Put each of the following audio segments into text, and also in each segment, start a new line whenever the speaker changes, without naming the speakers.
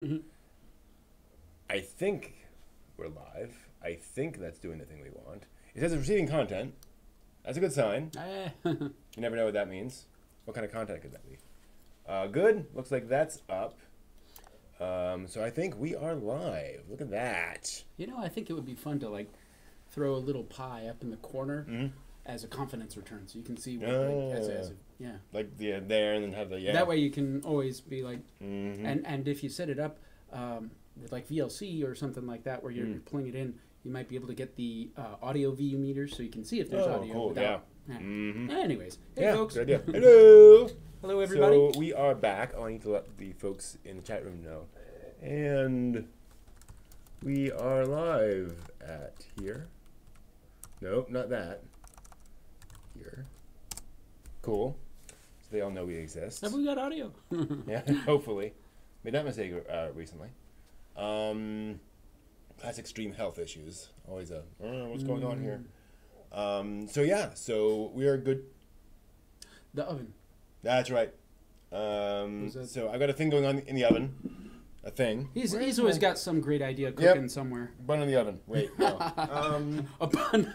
Mhm.
I think we're live. I think that's doing the thing we want. It says it's receiving content. That's a good sign. You never know what that means. What kind of content could that be? Good. Looks like that's up. So I think we are live. Look at that.
I think it would be fun to throw a little pie up in the corner
Mm-hmm.
as a confidence return, so you can see what yeah.
Like there, and then have the
That way you can always be like,
Mm-hmm.
and if you set it up with like VLC or something like that, where you're pulling it in, you might be able to get the audio VU meters, so you can see if there's audio.
Cool.
Without,
Yeah. Mm-hmm.
Anyways, hey
Yeah.
folks.
Good idea. Hello.
Hello everybody.
So we are back. I need to let the folks in the chat room know, and we are live at here. Nope, not that. Here. Cool. So they all know we exist.
Have we got audio?
Yeah, hopefully. Made that mistake recently. Classic extreme health issues. Always a, what's going on here? So we are good.
The oven.
That's right. So I got a thing going on in the oven. A thing.
He's always got some great idea cooking somewhere.
Bun in the oven. Wait, no.
A bun.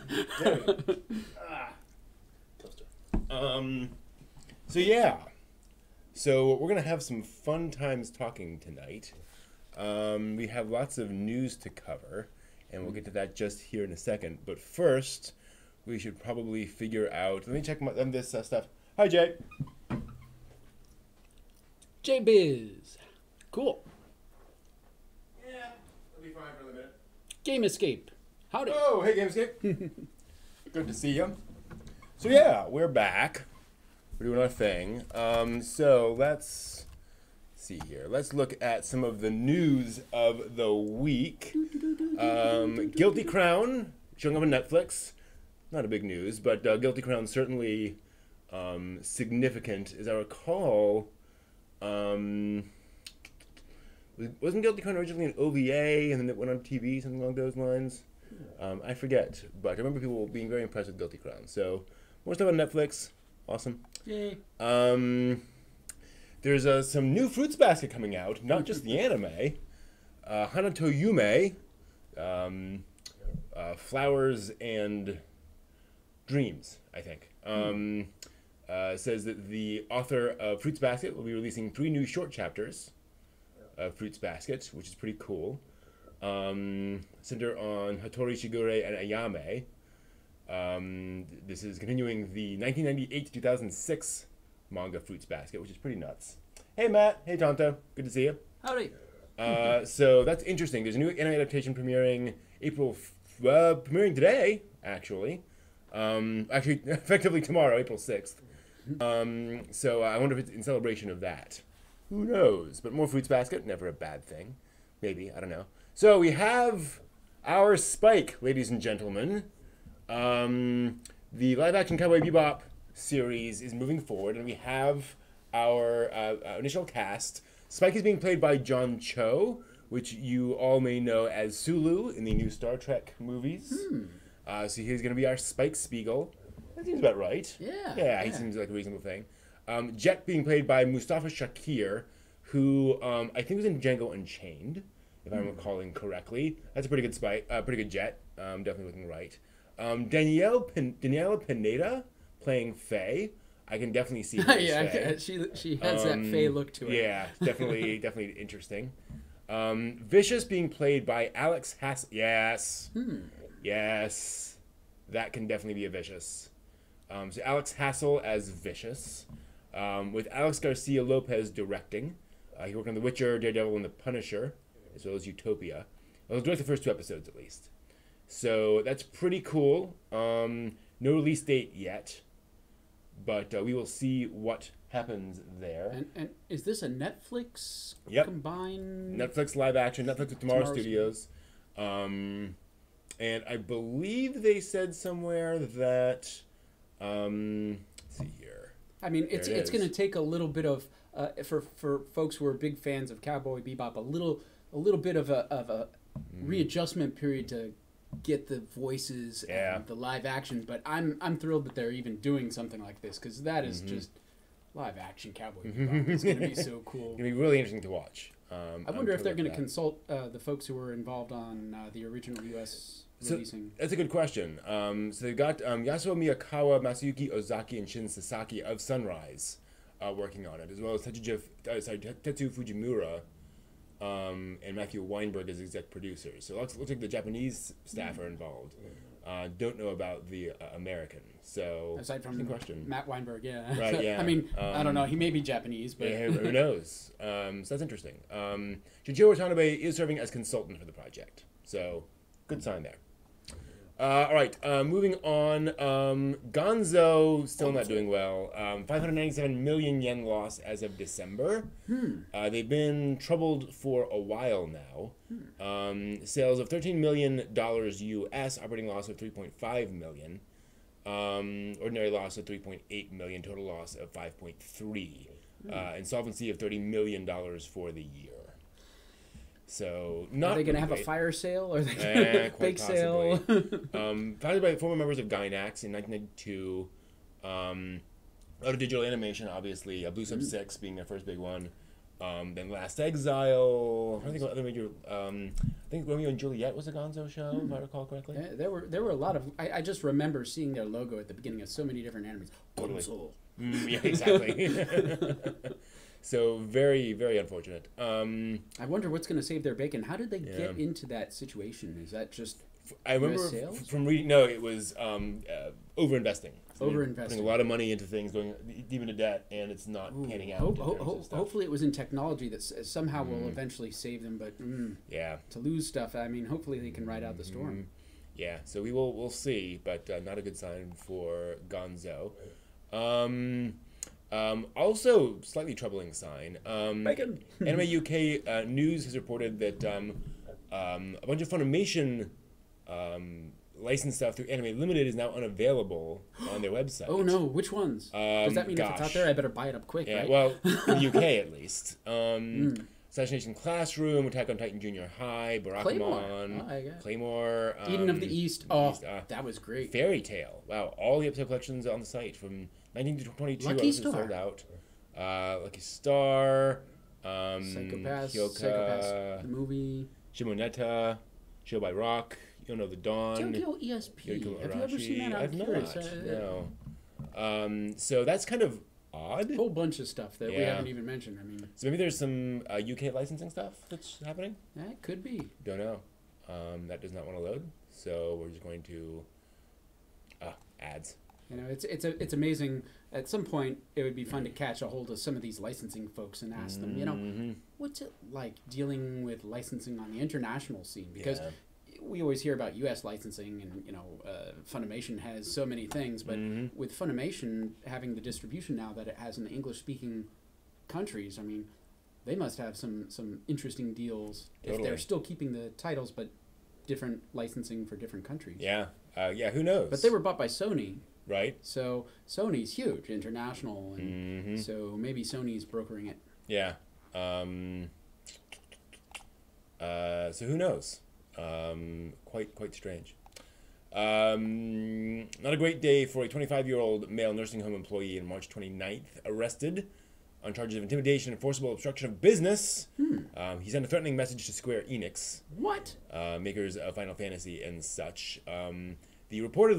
Toaster. So we're gonna have some fun times talking tonight. We have lots of news to cover, and we'll get to that just here in a second. But first, we should probably figure out. Let me check on this stuff. Hi, Jay.
J-Biz. Cool.
Yeah, I'll be fine for a minute.
Game Escape. Howdy.
Oh, hey, Gamescape. Good to see you. So yeah, we're back. We're doing our thing. So let's see here. Let's look at some of the news of the week. Guilty Crown showing up on Netflix. Not a big news, but Guilty Crown certainly significant. As I recall, wasn't Guilty Crown originally an OVA and then it went on TV, something along those lines? I forget, but I remember people being very impressed with Guilty Crown. So more stuff on Netflix. Awesome.
Yay.
There's some new Fruits Basket coming out, not just the anime. Hanato Yume, Flowers and Dreams, I think. Says that the author of Fruits Basket will be releasing 3 new short chapters of Fruits Basket, which is pretty cool. Center on Hattori Shigure and Ayame. This is continuing the 1998 to 2006 manga Fruits Basket, which is pretty nuts. Hey Matt, hey Tonto, good to see you.
Howdy.
So that's interesting. There's a new anime adaptation premiering premiering today, actually. Actually, effectively tomorrow, April 6th. So I wonder if it's in celebration of that. Who knows? But more Fruits Basket, never a bad thing. Maybe, I don't know. So we have our Spike, ladies and gentlemen. The live-action Cowboy Bebop series is moving forward, and we have our initial cast. Spike is being played by John Cho, which you all may know as Sulu in the new Star Trek movies. So he's going to be our Spike Spiegel. That seems about right.
Yeah.
He seems like a reasonable thing. Jet being played by Mustafa Shakir, who I think was in Django Unchained, if I'm recalling correctly. That's a pretty good Spike, pretty good Jet. Definitely looking right. Daniela Pineda playing Faye. I can definitely see her as Faye.
She has that Faye look to her.
Yeah, definitely interesting. Vicious being played by Alex Hass. Yes. Yes. That can definitely be a Vicious. So Alex Hassel as Vicious. With Alex Garcia Lopez directing. He worked on The Witcher, Daredevil, and The Punisher, as well as Utopia. He'll direct the first 2 episodes at least. So that's pretty cool. No release date yet, but we will see what happens there.
And is this a Netflix combined?
Netflix live action, Netflix with Tomorrow Studios. And I believe they said somewhere that, let's see here.
I mean, it's going to take a little bit of, for folks who are big fans of Cowboy Bebop, a little bit of a readjustment period to get the voices and the live actions, but I'm thrilled that they're even doing something like this, because that is just live action Cowboy Bebop. It's going to be so cool.
It's going to be really interesting to watch.
I wonder if they're going to consult the folks who were involved on the original U.S. releasing.
That's a good question. So they've got Yasuo Miyakawa, Masayuki Ozaki, and Shin Sasaki of Sunrise working on it, as well as Tetsu Fujimura and Matthew Weinberg as exec producers. So it looks like the Japanese staff are involved. Don't know about the American. So
aside from the
question,
Matt Weinberg, yeah,
right, yeah.
I mean, I don't know. He may be Japanese, but
yeah, who knows? So that's interesting. Shinichiro Watanabe is serving as consultant for the project, so good sign there. All right, moving on. Gonzo still not doing well. 597 million yen loss as of December. They've been troubled for a while now. Sales of $13 million US, operating loss of 3.5 million, ordinary loss of 3.8 million, total loss of 5.3, insolvency of $30 million for the year. So not.
Are they going to have a fire sale or are they going to bake sale?
Founded by former members of Gainax in 1992. Auto digital animation, obviously. Blue Sub 6 being their first big one. Then Last Exile. I think other major. I think Romeo and Juliet was a Gonzo show, if I recall correctly.
There were a lot of. I just remember seeing their logo at the beginning of so many different animes.
Totally.
Gonzo.
Yeah, exactly. So very, very unfortunate.
I wonder what's going to save their bacon. How did they get into that situation? Is that just
I remember from reading. No, it was over-investing. Putting a lot of money into things, going deep into debt, and it's not panning out.
Hopefully, it was in technology that somehow will eventually save them. But to lose stuff, I mean, hopefully they can ride out the storm.
Yeah, so we'll see, but not a good sign for Gonzo. Also, slightly troubling sign. Anime UK News has reported that a bunch of Funimation licensed stuff through Anime Limited is now unavailable on their website.
Oh no, which ones? Does that mean if it's out there, I better buy it up quick?
Yeah,
right?
well, in the UK at least. Assassination Classroom, Attack on Titan Junior High, Barakamon, Claymore,
Eden of the East. That was great.
Fairy Tail. Wow, all the episode collections on the site from 19 to 22.
Lucky Star
sold out. Lucky Star,
Psychopaths,
Kyoka,
the movie,
Shimoneta, Show by Rock, You Know the Dawn,
Tokyo ESP.
Yoko
Have you ever seen that?
I've not. No. So that's kind of odd.
A whole bunch of stuff that we haven't even mentioned. I mean,
so maybe there's some UK licensing stuff that's happening.
That could be.
Don't know. That does not want to load, so we're just going to ads.
You know, it's amazing. At some point, it would be fun to catch a hold of some of these licensing folks and ask them, you know, what's it like dealing with licensing on the international scene? Because we always hear about U.S. licensing, and you know, Funimation has so many things, but with Funimation having the distribution now that it has in the English-speaking countries, I mean, they must have some interesting deals if they're still keeping the titles, but different licensing for different countries.
Yeah, who knows?
But they were bought by Sony.
Right.
So Sony's huge, international, and so maybe Sony's brokering it.
Yeah. So who knows? Quite strange. Not a great day for a 25-year-old male nursing home employee on March 29th, arrested on charges of intimidation and forcible obstruction of business. He sent a threatening message to Square Enix.
What?
Makers of Final Fantasy and such. The report,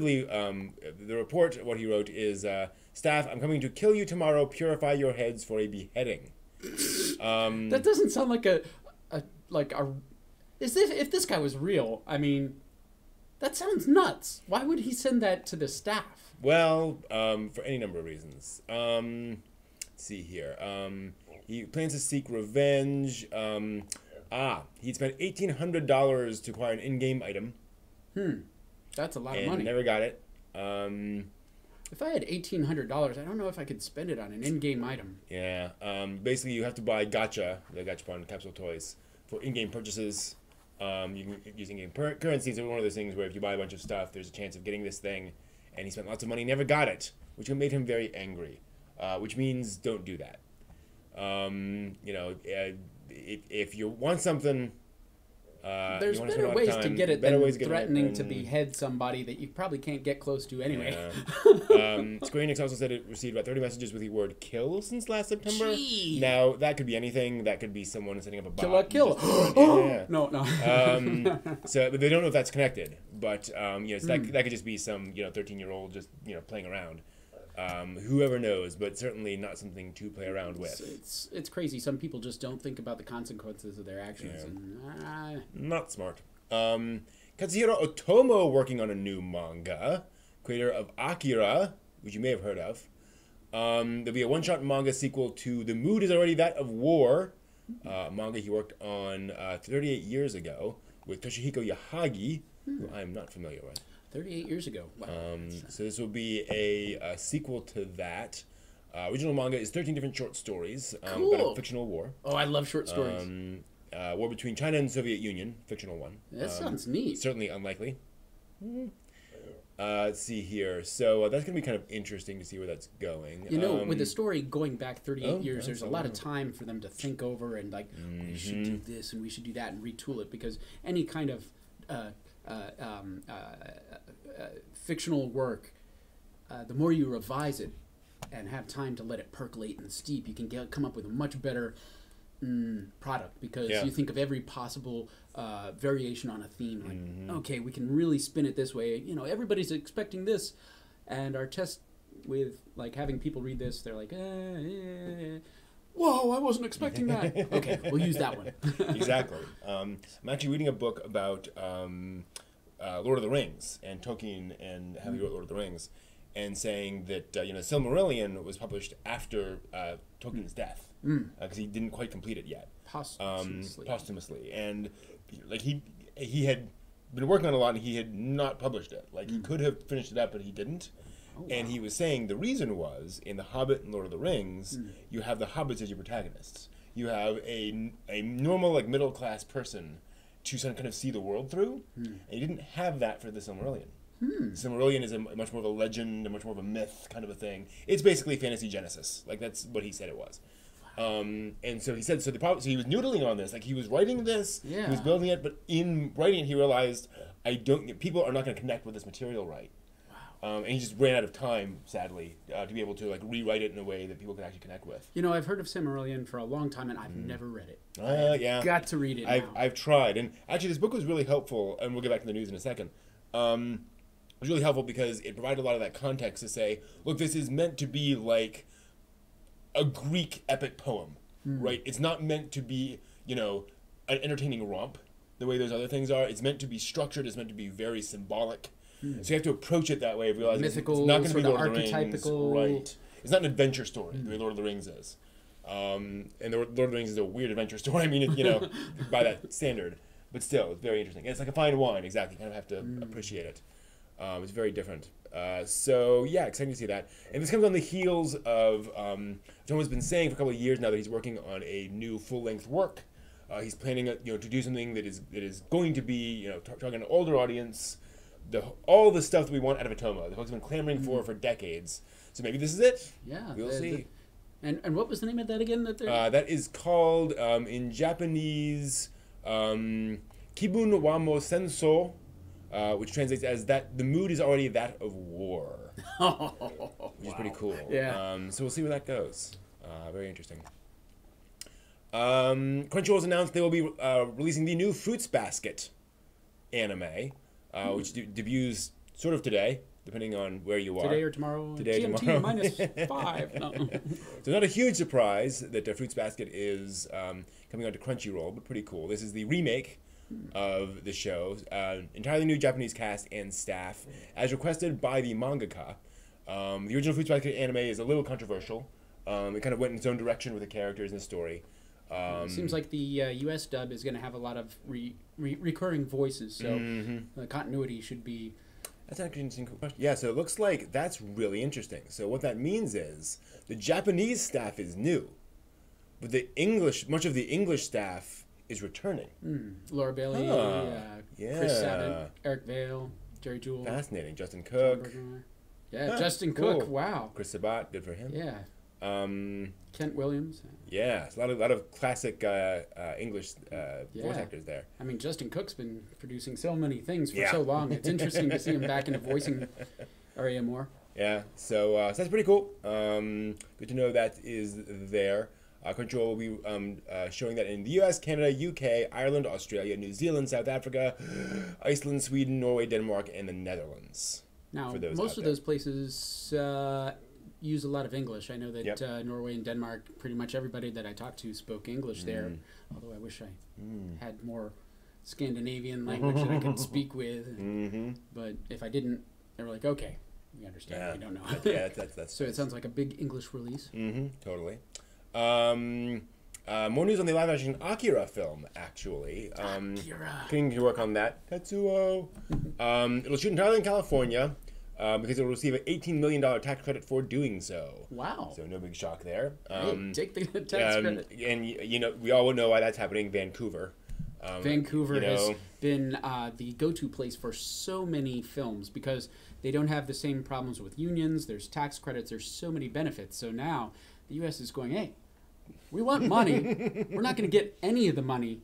what he wrote is, staff, I'm coming to kill you tomorrow, purify your heads for a beheading.
That doesn't sound like if this guy was real, I mean, that sounds nuts. Why would he send that to the staff?
Well, for any number of reasons. Let's see here. He plans to seek revenge. He'd spent $1,800 to acquire an in-game item.
That's a lot of money.
Never got it.
If I had $1,800, I don't know if I could spend it on an in-game item.
Yeah. Basically, you have to buy gacha, the gachapon capsule toys, for in-game purchases. You can use in-game currencies. It's one of those things where if you buy a bunch of stuff, there's a chance of getting this thing. And he spent lots of money, never got it, which made him very angry. Which means don't do that. You know, if you want something,
There's better ways to get it than threatening to behead somebody that you probably can't get close to anyway.
Yeah. Square Enix also said it received about 30 messages with the word "kill" since last September.
Gee.
Now that could be anything. That could be someone setting up a bot.
Kill.
Yeah.
No.
So but they don't know if that's connected. But that could just be some 13-year-old just playing around. Whoever knows, but certainly not something to play around with.
It's crazy. Some people just don't think about the consequences of their actions.
Yeah.
And,
Not smart. Katsuhiro Otomo working on a new manga, creator of Akira, which you may have heard of. There'll be a one-shot manga sequel to The Mood is Already That of War, manga he worked on 38 years ago with Toshihiko Yahagi, who I'm not familiar with.
38 years ago. Wow.
So this will be a sequel to that. Original manga is 13 different short stories
Cool.
about a fictional war.
Oh, I love short stories.
War between China and the Soviet Union, fictional one.
That sounds neat.
Certainly unlikely. Let's see here. So that's going to be kind of interesting to see where that's going.
With the story going back 38 years, there's a lot of time for them to think over and we should do this and we should do that and retool it, because any kind of fictional work, the more you revise it and have time to let it percolate and steep, you can come up with a much better product, because you think of every possible variation on a theme. Like, okay, we can really spin it this way. Everybody's expecting this, and our test with having people read this, they're like, whoa, I wasn't expecting that. Okay, we'll use that one.
Exactly. I'm actually reading a book about Lord of the Rings and Tolkien and how he wrote Lord of the Rings, and saying that Silmarillion was published after Tolkien's death because he didn't quite complete it yet. Posthumously. And he had been working on a lot and he had not published it. He could have finished it up, but he didn't. Oh, wow. And he was saying the reason was, in The Hobbit and Lord of the Rings, you have the hobbits as your protagonists. You have a normal, middle-class person to kind of see the world through, and you didn't have that for the Silmarillion. Silmarillion is much more of a legend, a much more of a myth kind of a thing. It's basically fantasy Genesis. That's what he said it was. And so he said, so he was noodling on this. He was writing this, he was building it, but in writing it, he realized, people are not going to connect with this material right. And he just ran out of time, sadly, to be able to rewrite it in a way that people could actually connect with.
I've heard of Silmarillion for a long time, and I've never read it.
Yeah,
got to read it now.
I've tried, and actually this book was really helpful, and we'll get back to the news in a second. It was really helpful because it provided a lot of that context to say, look, this is meant to be like a Greek epic poem, right? It's not meant to be, an entertaining romp the way those other things are. It's meant to be structured. It's meant to be very symbolic. So you have to approach it that way, realizing
mythical,
it's not going to be Lord of the
archetypical.
Rings. Right. It's not an adventure story the way Lord of the Rings is. And the Lord of the Rings is a weird adventure story. I mean, by that standard. But still, it's very interesting. And it's like a fine wine, exactly. You kind of have to appreciate it. It's very different. Exciting to see that. And this comes on the heels of Tomo's been saying for a couple of years now that he's working on a new full-length work. He's planning, to do something that is going to be, targeting an older audience. All the stuff that we want out of a Tomo. The folks have been clamoring for decades. So maybe this is it.
Yeah.
We'll see.
And what was the name of that again?
That is called, in Japanese, Kibun wa Senso, which translates as that the mood is already that of war. Which is pretty cool.
Yeah.
So we'll see where that goes. Very interesting. Crunchyroll's announced they will be releasing the new Fruits Basket anime, which debuts sort of today, depending on where you are.
Today or tomorrow.
Today or
GMT
tomorrow.
-5. No.
So not a huge surprise that Fruits Basket is coming onto Crunchyroll, but pretty cool. This is the remake of the show, entirely new Japanese cast and staff, as requested by the mangaka. The original Fruits Basket anime is a little controversial. It kind of went in its own direction with the characters and the story.
It seems like the U.S. dub is going to have a lot of recurring voices, so the continuity should be...
That's actually an interesting question. Yeah, so it looks like that's really interesting. So what that means is the Japanese staff is new, but much of the English staff is returning.
Laura Bailey, Chris Sabat, Eric Vale, Jerry Jewell.
Fascinating. Justin Cook.
Justin Cook, wow.
Chris Sabat, good for him.
Yeah. Kent Williams.
Yeah, it's a lot of classic English voice actors there.
I mean, Justin Cook's been producing so many things for
Yeah.
so long. It's interesting to see him back in a voicing area more.
Yeah, so that's pretty cool. Good to know that is there. Crunchyroll will be showing that in the U.S., Canada, UK, Ireland, Australia, New Zealand, South Africa, Iceland, Sweden, Norway, Denmark, and the Netherlands.
Now,
for those
most of
there.
those places use a lot of English. I know that Norway and Denmark, pretty much everybody that I talked to spoke English there, although I wish I had more Scandinavian language that I could speak with. But if I didn't, they were like, okay, we understand, we don't know.
That's
So it sounds like a big English release.
Totally. More news on the live-action Akira film, actually. Continuing to work on that. Tetsuo. It'll shoot entirely in California because it'll receive an $18 million tax credit for doing so.
Wow.
So no big shock there.
Hey, take the tax credit.
And, you know, we all know why that's happening. Vancouver.
Vancouver has been the go-to place for so many films because they don't have the same problems with unions. There's tax credits. There's so many benefits. So now the U.S. is going, hey, we want money. We're not going to get any of the money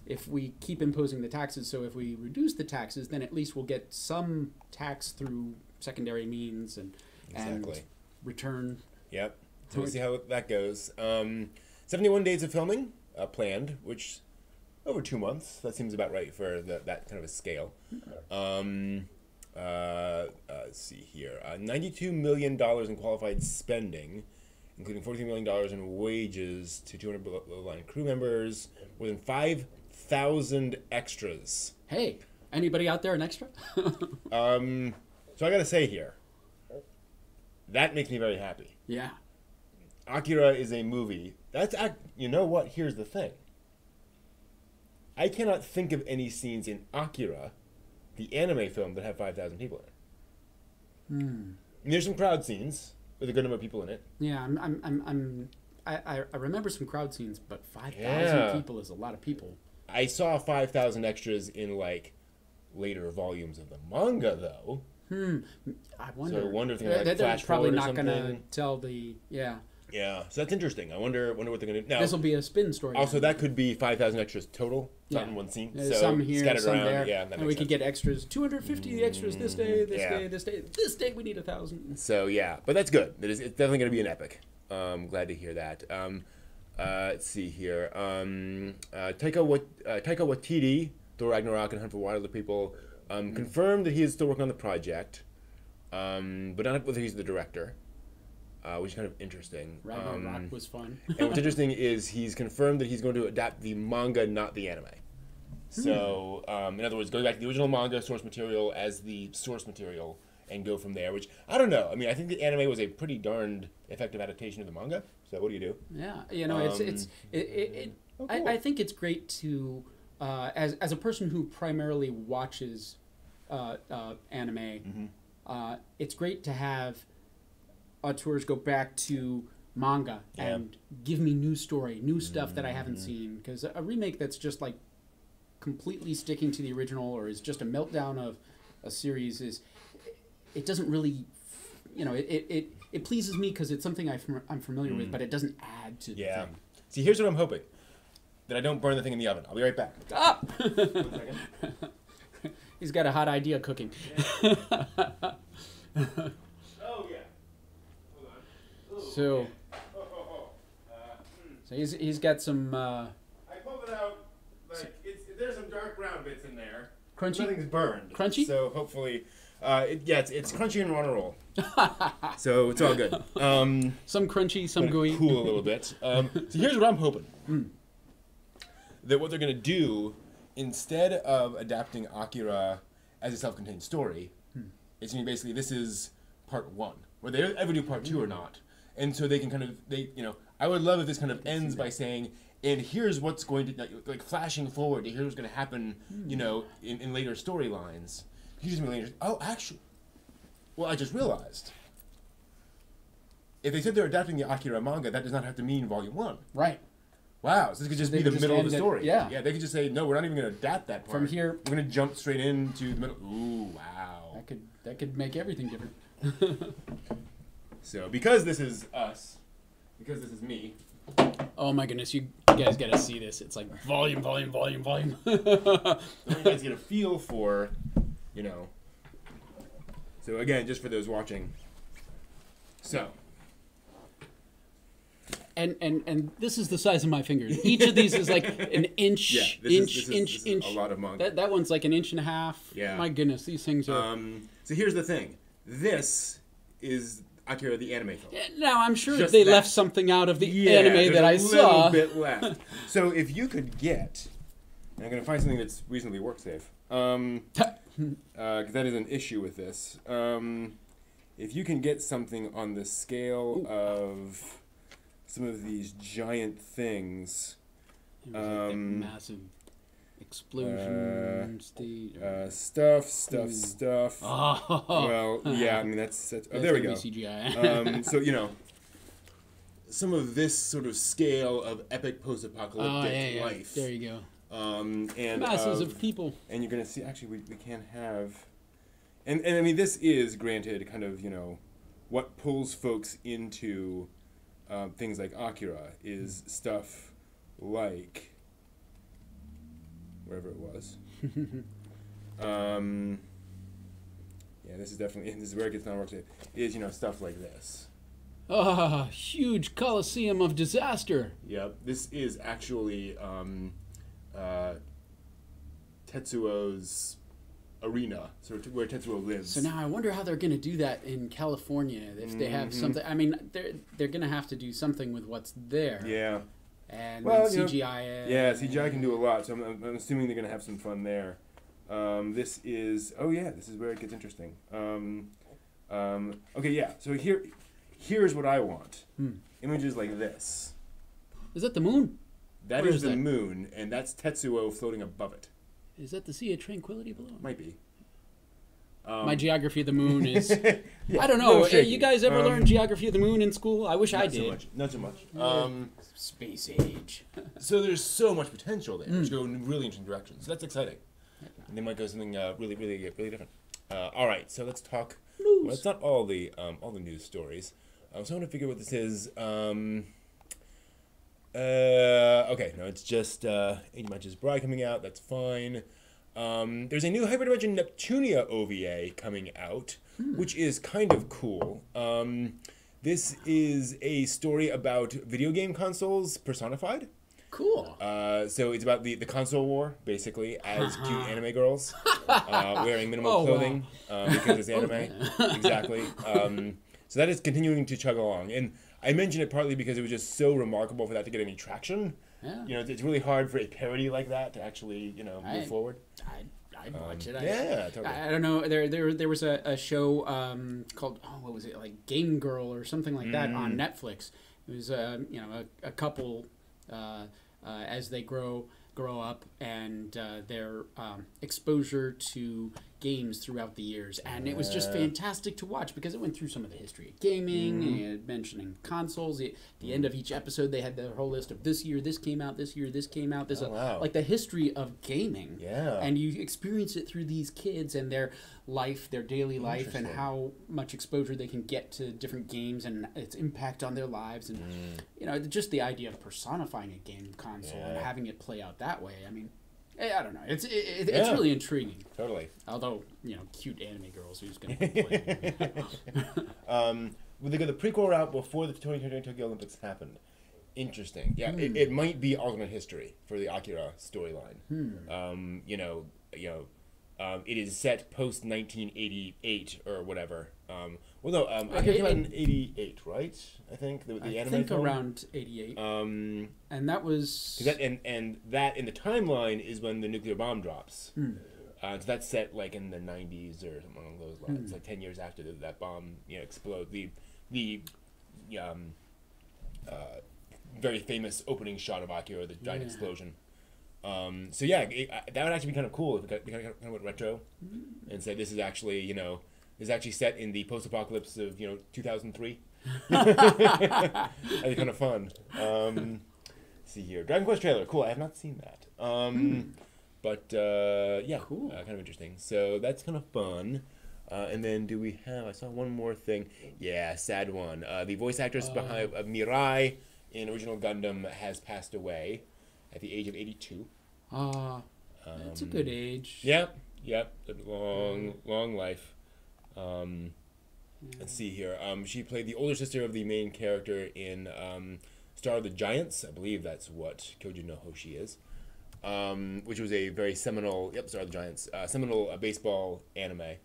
if we keep imposing the taxes. So if we reduce the taxes, then at least we'll get some tax through secondary means and return.
Yep. So we'll see how that goes. 71 days of filming planned, which over 2 months. That seems about right for that kind of a scale. Let's see here. $92 million in qualified spending, including $43 million in wages to 200 below-line crew members, more than 5,000 extras.
Hey, anybody out there an extra?
So I got to say here, that makes me very happy.
Yeah.
Akira is a movie. You know what? Here's the thing. I cannot think of any scenes in Akira, the anime film, that have 5,000 people in it. And there's some crowd scenes with a good number of people in it.
Yeah, I remember some crowd scenes, but 5,000 people is a lot of people.
I saw 5,000 extras in like later volumes of the manga, though.
I wonder.
So I wonder if they're like flash
probably
forward or
not going to
something.
tell the
Yeah, so that's interesting. I wonder what they're going to do. Now,
this will be a spin story.
Also, that could be 5,000 extras total. It's not in one scene.
There's
so
some here,
scattered
some
around.
there.
Yeah,
and we could get extras. 250 extras this day, this day, this day. This day we need 1,000.
So yeah, but that's good. It's definitely going to be an epic. Glad to hear that. Let's see here. Taika Waititi, Thor Ragnarok and Hunt for Wilder People, confirmed that he is still working on the project, but not whether he's the director. Which is kind of interesting.
Ragnarok was fun.
And what's interesting is he's confirmed that he's going to adapt the manga, not the anime. So, in other words, go back to the original manga source material as the source material and go from there, which, I don't know. I mean, I think the anime was a pretty darned effective adaptation of the manga. So what do you do?
Yeah, you know, I think it's great to, as a person who primarily watches anime, it's great to have auteurs go back to manga and give me new story, new stuff that I haven't seen. Because a remake that's just like completely sticking to the original or is just a meltdown of a series it doesn't really, you know, it pleases me because it's something I'm familiar with, but it doesn't add to the thing.
See, here's what I'm hoping. That I don't burn the thing in the oven. I'll be right back.
Ah!
1 second.
He's got a hot idea cooking. So he's got some.
I pulled it out. Like there's some dark brown bits in there.
Crunchy.
Nothing's burned.
Crunchy.
So hopefully, it's crunchy and on a roll. So it's all good.
Some crunchy, some gooey.
Cool a little bit. So here's what I'm hoping. That what they're gonna do instead of adapting Akira as a self-contained story, it's gonna be basically this is part 1. Whether they ever do part 2 or not. And so they can kind of, I would love if this kind of ends by saying, and here's what's going to, like flashing forward to here's what's going to happen, in later storylines. Actually, well, I just realized. If they said they're adapting the Akira manga, that does not have to mean volume 1.
Right.
Wow, so this could just be the middle of the story.
Yeah,
they could just say, no, we're not even going to adapt that part.
From here,
we're going to jump straight into the middle. Ooh, wow.
That could make everything different.
So, because this is us, because this is me.
Oh my goodness, you guys gotta see this. It's like volume.
So you guys get a feel for, you know. So again, just for those watching. So.
And this is the size of my fingers. Each of these is like an inch,
this is a lot of monk.
That one's like an inch and a half.
Yeah.
My goodness, these things are.
So here's the thing. This is Akira the anime film.
Now I'm sure
Just
they
that.
left something out of the anime that I saw.
a little bit left. So if you could get, and I'm going to find something that's reasonably work safe, because that is an issue with this. If you can get something on the scale of some of these giant things,
It was like that massive explosion stage.
stuff.
Oh.
Well, yeah, I mean that's oh, there we go.
CGI.
So you know, some of this sort of scale of epic post-apocalyptic life.
There you go.
And
masses of people.
And you're gonna see. Actually, we can have, and I mean this is granted kind of, you know, what pulls folks into things like Akira is stuff like wherever it was. Yeah, this is definitely, this is where it gets non-work safe. Is, you know, stuff like this.
Ah, huge coliseum of disaster.
Yep, this is actually Tetsuo's arena, sort of where Tetsuo lives.
So now I wonder how they're going to do that in California if they have something. I mean, they're going to have to do something with what's there.
Yeah.
And
well,
CGI.
Yeah, CGI can do a lot, so I'm assuming they're going to have some fun there. This is, oh yeah, this is where it gets interesting. Okay, yeah, so here's what I want. Images like this.
Is that the moon?
That is the moon, and that's Tetsuo floating above it.
Is that the Sea of Tranquility below?
Might be.
My geography of the moon is...
yeah,
I don't know. You guys ever learn geography of the moon in school? I wish I did.
Not so much.
Space age.
So there's so much potential there. Which go in really interesting directions. So that's exciting. And they might go something really different. All right, so let's talk...
News.
Well, it's not all the news stories. So I want to figure what this is. Okay, no, it's just 80 Matches Bride coming out. That's fine. There's a new Hyperdimension Neptunia OVA coming out, which is kind of cool. This is a story about video game consoles personified.
Cool.
So it's about the console war, basically, as cute anime girls wearing minimal clothing because it's anime. Exactly. So that is continuing to chug along. And I mention it partly because it was just so remarkable for that to get any traction.
Yeah.
You know, it's really hard for a parody like that to actually, you know, move forward.
I'd watch it.
Yeah, totally.
I don't know. There was a show called, what was it, like Game Girl or something like that on Netflix. It was you know, a couple as they grow up and their exposure to games throughout the years, and it was just fantastic to watch because it went through some of the history of gaming and mentioning consoles. At the end of each episode, they had their whole list of this year this came out, this year this came out. There's like the history of gaming, and you experience it through these kids and their life, their daily life, and how much exposure they can get to different games and its impact on their lives, and you know, just the idea of personifying a game console and having it play out that way. I mean, I don't know. It's really intriguing.
Totally.
Although, you know, cute anime girls, who's going to play?
Would they go the prequel route before the 2020 Tokyo Olympics happened? Interesting. Yeah, it might be alternate history for the Akira storyline. It is set post 1988 or whatever. Akira came out in 88, right? I think the anime
think
film?
around 88. And that was
that in the timeline is when the nuclear bomb drops. So that's set like in the 90s or something along those lines, like 10 years after that bomb, you know, explodes. The very famous opening shot of Akira, the giant explosion. So yeah, that would actually be kind of cool if it kind of went retro and said this is actually, you know, is actually set in the post-apocalypse of, you know, 2003. That'd be kind of fun. Let's see here, Dragon Quest trailer, cool. I have not seen that. But yeah, cool. Kind of interesting. So that's kind of fun. And then do we have? I saw one more thing. Yeah, sad one. The voice actress behind Mirai in original Gundam has passed away at the age of 82.
That's a good age.
Yep. A long life. Let's see here. She played the older sister of the main character in Star of the Giants. I believe that's what Kyoji no Hoshi is. Which was a very seminal, Star of the Giants, seminal baseball anime.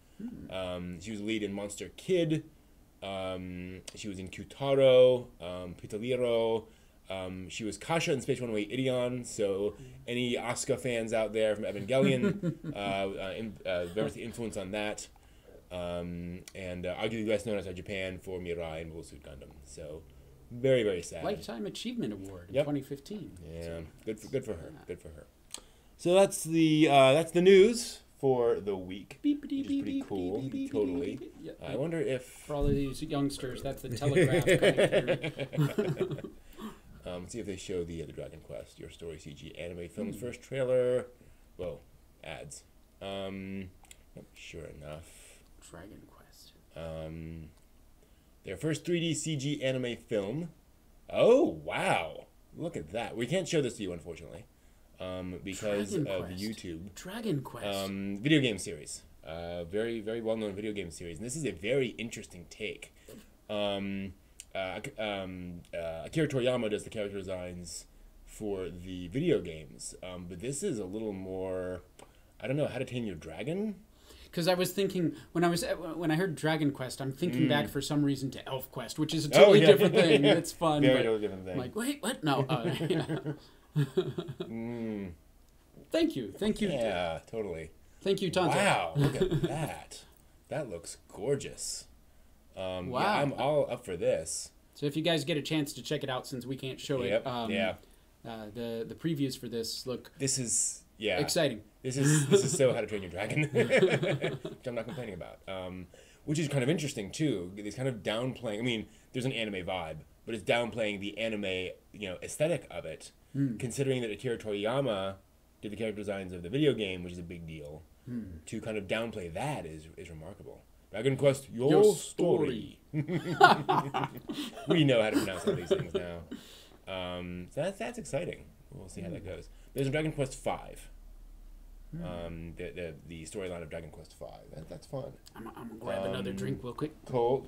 She was the lead in Monster Kid. She was in Kyutaro, Pitaliro. She was Kasha in Space Runaway Ideon. So any Asuka fans out there from Evangelion, very much the influence on that. And arguably best known outside Japan for Mirai and Mobile Suit Gundam. So very, very sad.
Lifetime Achievement Award in 2015.
Yeah,
so,
good for her. Yeah. Good for her. So that's the news for the week, which is pretty cool. Totally. I wonder if
for all of these youngsters, that's the Telegraph coming through.
Let's see if they show the Dragon Quest Your Story CG anime film's first trailer. Whoa, ads. Sure enough.
Dragon Quest.
Their first 3D CG anime film. Oh, wow. Look at that. We can't show this to you, unfortunately, because of YouTube.
Dragon Quest.
Video game series. Very, very well-known video game series. And this is a very interesting take. Akira Toriyama does the character designs for the video games. But this is a little more, I don't know, How to Tame Your Dragon?
Because I was thinking when I heard Dragon Quest, I'm thinking back for some reason to Elf Quest, which is a totally different thing. It's fun.
Totally different thing.
I'm like, wait, what? No. Thank you.
Yeah, totally.
Thank you, Tonto.
Wow, look at that. That looks gorgeous. Wow. Yeah, I'm all up for this.
So if you guys get a chance to check it out, since we can't show it, the previews for this look.
This is
exciting.
This is so How to Train Your Dragon, which I'm not complaining about. Which is kind of interesting too. It's kind of downplaying. I mean, there's an anime vibe, but it's downplaying the anime, aesthetic of it. Considering that Akira Toriyama did the character designs of the video game, which is a big deal, to kind of downplay that is remarkable. Dragon Quest, your story. We know how to pronounce all these things now. So that's exciting. We'll see how that goes. There's a Dragon Quest V. The storyline of Dragon Quest V. That's fun.
I'm gonna grab another drink real quick.
Cool.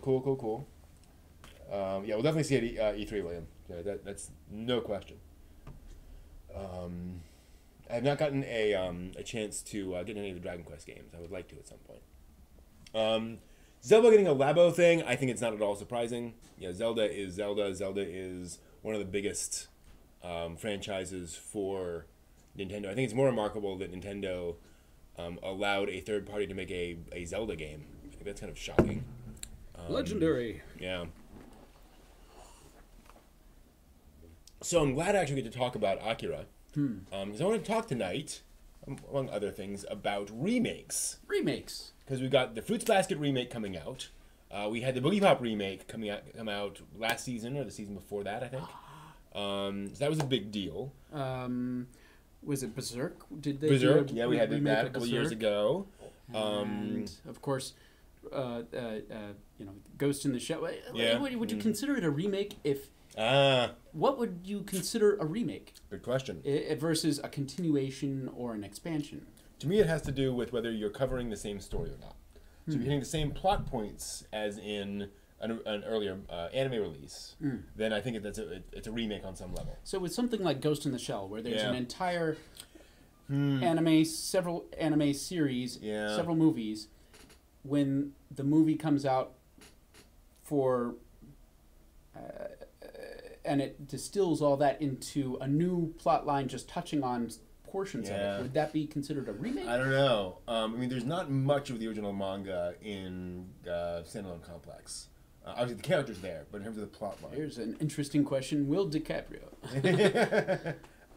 Yeah, we'll definitely see it at E3, William. Yeah, that's no question. I have not gotten a chance to get any of the Dragon Quest games. I would like to at some point. Zelda getting a Labo thing, I think it's not at all surprising. Zelda is Zelda. Zelda is one of the biggest franchises for Nintendo. I think it's more remarkable that Nintendo allowed a third party to make a Zelda game. I think that's kind of shocking.
Legendary.
Yeah. So I'm glad I actually get to talk about Akira. Because I want to talk tonight, among other things, about remakes. Because we got the Fruits Basket remake coming out. We had the Boogie Pop remake come out last season or the season before that, I think. So that was a big deal.
Was it Berserk? Did they
Berserk? Yeah, we had that a couple years ago.
And of course, Ghost in the Shell. Would you consider it a remake if? What would you consider a remake?
Good question.
Versus a continuation or an expansion.
To me, it has to do with whether you're covering the same story or not. So if you're hitting the same plot points as in an earlier anime release, then I think it's a remake on some level.
So with something like Ghost in the Shell, where there's an entire several anime series, several movies, when the movie comes out for... and it distills all that into a new plot line just touching on portions of it. Would that be considered a remake?
I don't know. I mean, there's not much of the original manga in Standalone Complex. Obviously, the character's there, but in terms of the plot line...
Here's an interesting question. Will DiCaprio?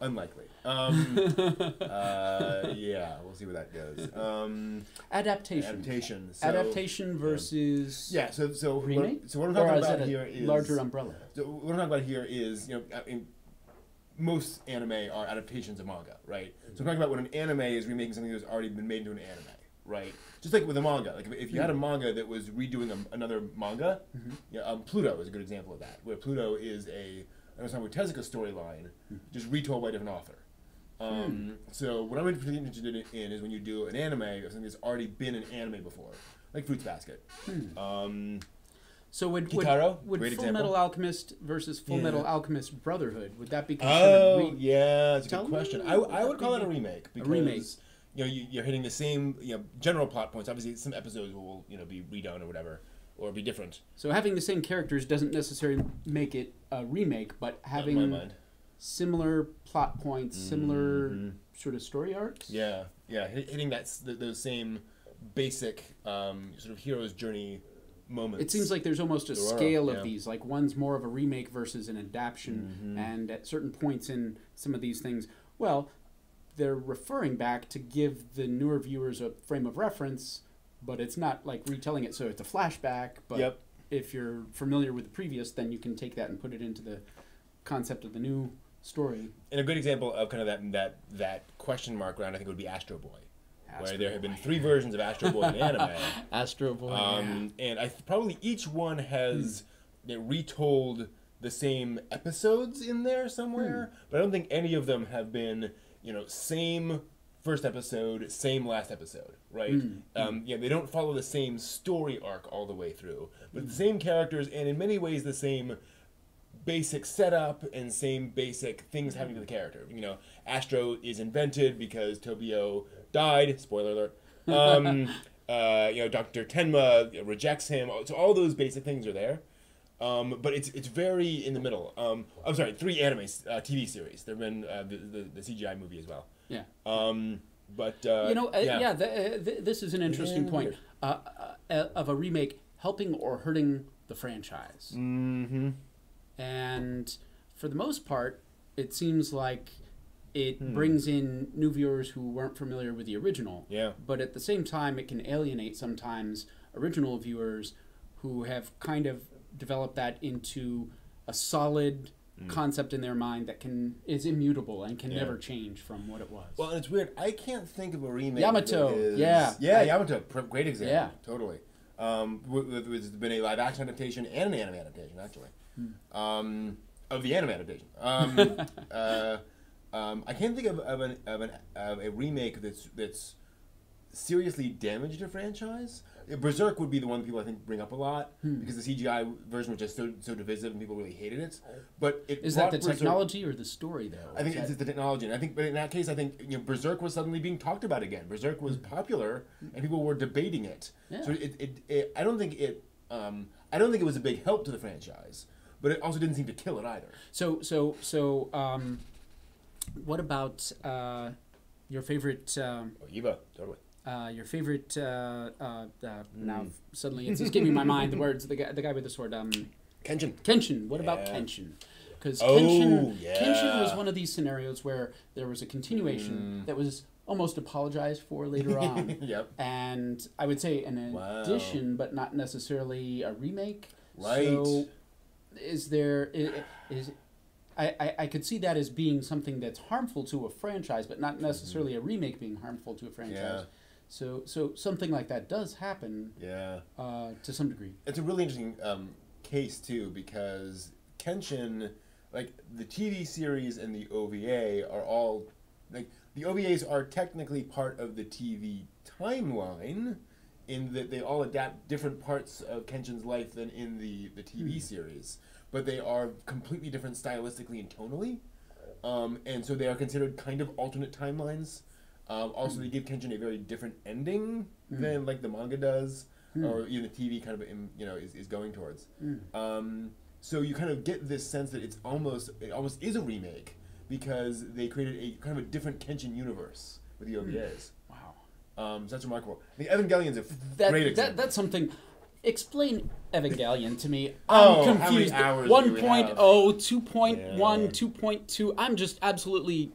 Unlikely. We'll see where that goes.
Adaptation.
So,
adaptation versus
so
remake?
What I'm talking about here is...
larger umbrella.
So what I'm talking about here is, most anime are adaptations of manga, right? So I'm talking about when an anime is remaking something that's already been made into an anime, right? Just like with a manga. Like if you had a manga that was redoing another manga, Pluto is a good example of that, where Pluto is a Osamu Tezuka storyline, just retold by a different author. So what I'm interested in is when you do an anime of something that's already been an anime before, like Fruits Basket.
So would
Kitaro,
Full
example.
Metal Alchemist versus Full Metal Alchemist Brotherhood, would that be considered?
Oh, yeah, that's a good question. I would call it a remake because you're hitting the same general plot points. Obviously, some episodes will be redone or whatever, or be different.
So having the same characters doesn't necessarily make it a remake, but having similar plot points, similar sort of story arcs.
Yeah, hitting those same basic sort of hero's journey moments.
It seems like there's almost a scale of these. Like one's more of a remake versus an adaptation, and at certain points in some of these things, well, they're referring back to give the newer viewers a frame of reference, but it's not like retelling it, so it's a flashback. But if you're familiar with the previous, then you can take that and put it into the concept of the new story.
And a good example of kind of that question mark round, I think, would be Astro Boy. Where there have been 3 versions of Astro Boy in anime.
Astro Boy,
and probably each one has retold the same episodes in there somewhere, but I don't think any of them have been, same first episode, same last episode, right? They don't follow the same story arc all the way through, but the same characters, and in many ways the same basic setup and same basic things happening to the character. Astro is invented because Tobio died. Spoiler alert. Dr. Tenma rejects him. So all those basic things are there. But it's very in the middle. I'm sorry, 3 anime TV series. There've been the CGI movie as well.
Yeah.
This
is an interesting point of a remake helping or hurting the franchise. And for the most part, it seems like it brings in new viewers who weren't familiar with the original. Yeah. But at the same time, it can alienate sometimes original viewers who have kind of developed that into a solid concept in their mind that is immutable and can never change from what it was.
Well, and it's weird. I can't think of a remake.
Yamato.
Yamato. Great example. Yeah. Totally. There's been a live action adaptation and an anime adaptation, actually. Of the anime adaptation. I can't think of a remake that's seriously damaged a franchise. Berserk would be the one people I think bring up a lot because the CGI version was just so divisive and people really hated it. But
is that the technology or the story though?
I think it's the technology, and but in that case, I think Berserk was suddenly being talked about again. Berserk was popular and people were debating it. Yeah. So I don't think it was a big help to the franchise. But it also didn't seem to kill it either.
So, what about your favorite?
Eva, totally.
Your favorite? Now suddenly it's escaping my mind. The words. The guy with the sword.
Kenshin.
Kenshin. What about Kenshin? Because Kenshin was one of these scenarios where there was a continuation that was almost apologized for later on.
Yep.
And I would say an addition, but not necessarily a remake.
Right.
So, I could see that as being something that's harmful to a franchise, but not necessarily a remake being harmful to a franchise. Yeah. So something like that does happen. Yeah. To some degree.
It's a really interesting case too, because Kenshin, like the TV series and the OVA are all like the OVAs are technically part of the TV timeline, in that they all adapt different parts of Kenshin's life than in the TV series. But they are completely different stylistically and tonally. And so they are considered kind of alternate timelines. Also, they give Kenshin a very different ending than like the manga does, or even the TV kind of is going towards. So you kind of get this sense that it almost is a remake because they created a kind of a different Kenshin universe with the OVAs. So that's remarkable. The Evangelion's a great example.
That's something. Explain Evangelion to me. I'm confused. 1.0, 2.1, 2.2. I'm just absolutely.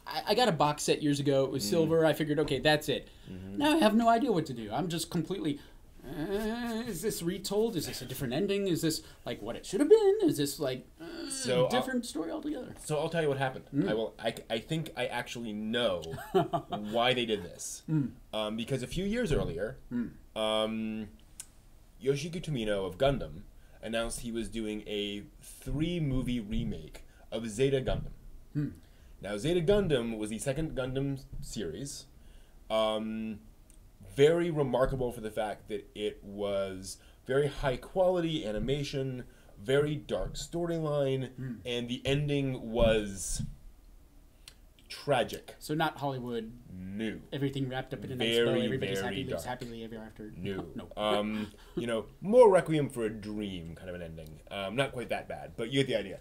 I got a box set years ago. It was silver. I figured, okay, that's it. Now I have no idea what to do. I'm just completely. is this retold? Is this a different ending? Is this like what it should have been? Is this like different story altogether?
So I'll tell you what happened. I think I actually know why they did this. Because a few years earlier, Yoshiki Tomino of Gundam announced he was doing a 3-movie remake of Zeta Gundam. Now, Zeta Gundam was the second Gundam series. Very remarkable for the fact that it was very high quality animation, very dark storyline, and the ending was tragic.
So not Hollywood.
No.
Everything wrapped up in a nice bow. Everybody's happy, lives happily ever after.
No.
No.
You know, more Requiem for a Dream kind of an ending. Not quite that bad, but you get the idea.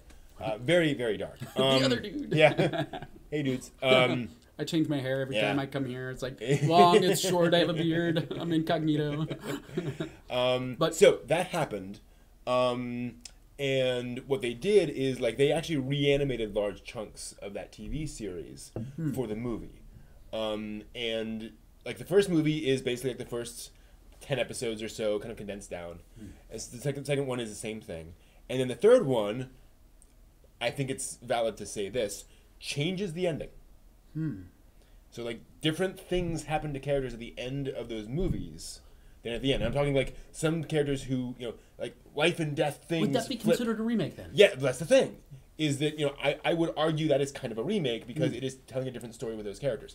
Very, very dark.
The other dude.
Yeah. Hey, dudes.
I change my hair every time I come here. It's like long, it's short, I have a beard, I'm incognito.
But so that happened. And what they did is like they actually reanimated large chunks of that TV series for the movie. And like the first movie is basically like the first 10 episodes or so kind of condensed down. As the second one is the same thing. And then the third one, I think it's valid to say this, changes the ending. So like different things happen to characters at the end of those movies than at the end. I'm talking like some characters who, you know, like life and death things.
Would that be considered a remake then?
Yeah, that's the thing. Is that, you know, I would argue that is kind of a remake because it is telling a different story with those characters.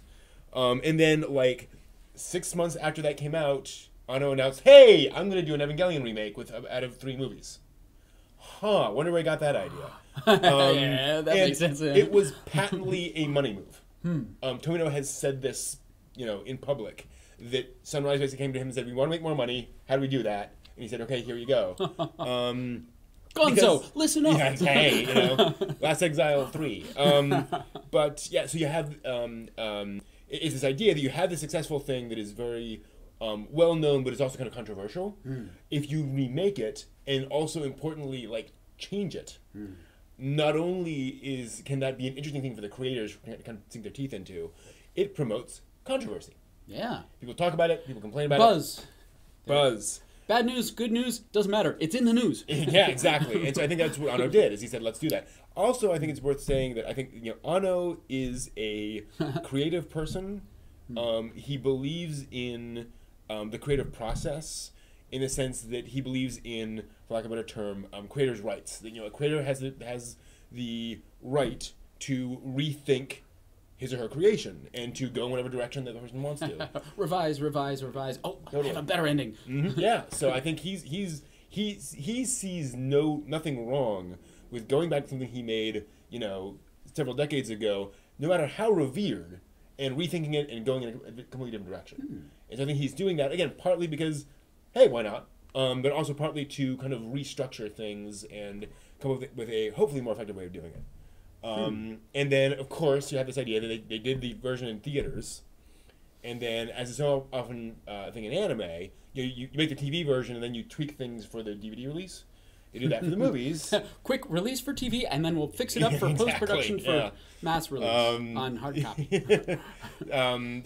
And then like 6 months after that came out, Anno announced, "Hey, I'm going to do an Evangelion remake with out of 3 movies." Wonder where I got that idea.
Yeah, that makes sense.
It was patently a money move. Tomino has said this, you know, in public, that Sunrise basically came to him and said, "We want to make more money. How do we do that?" And he said, "Okay, here you go."
Gonzo, listen up.
Yeah, hey, you know, Last Exile 3. But yeah, so you have it's this idea that you have this successful thing that is very well known, but it's also kind of controversial. If you remake it and also importantly, like change it. Not only can that be an interesting thing for the creators to kind of sink their teeth into, it promotes controversy.
Yeah.
People talk about it, people complain about
it.
Buzz.
Bad news, good news, doesn't matter. It's in the news.
Yeah, exactly. And so I think that's what Anno did, is he said, let's do that. Also, I think it's worth saying that I think, you know, Anno is a creative person. He believes in the creative process, in the sense that he believes in, for lack of a better term, creators' rights. That, you know, a creator has the right to rethink his or her creation and to go in whatever direction that the person wants to.
Revise. Oh, totally. I have a better ending.
Yeah. So I think he sees nothing wrong with going back to something he made, you know, several decades ago, no matter how revered, and rethinking it and going in a completely different direction. And so I think he's doing that again, partly because, hey, why not? But also partly to kind of restructure things and come up with a hopefully more effective way of doing it. And then, of course, you have this idea that they did the version in theaters, and then, as is so often thing in anime, you make the TV version and then you tweak things for the DVD release. They do that for the movies.
Quick release for TV, and then we'll fix it up for post-production for mass release on hard copy.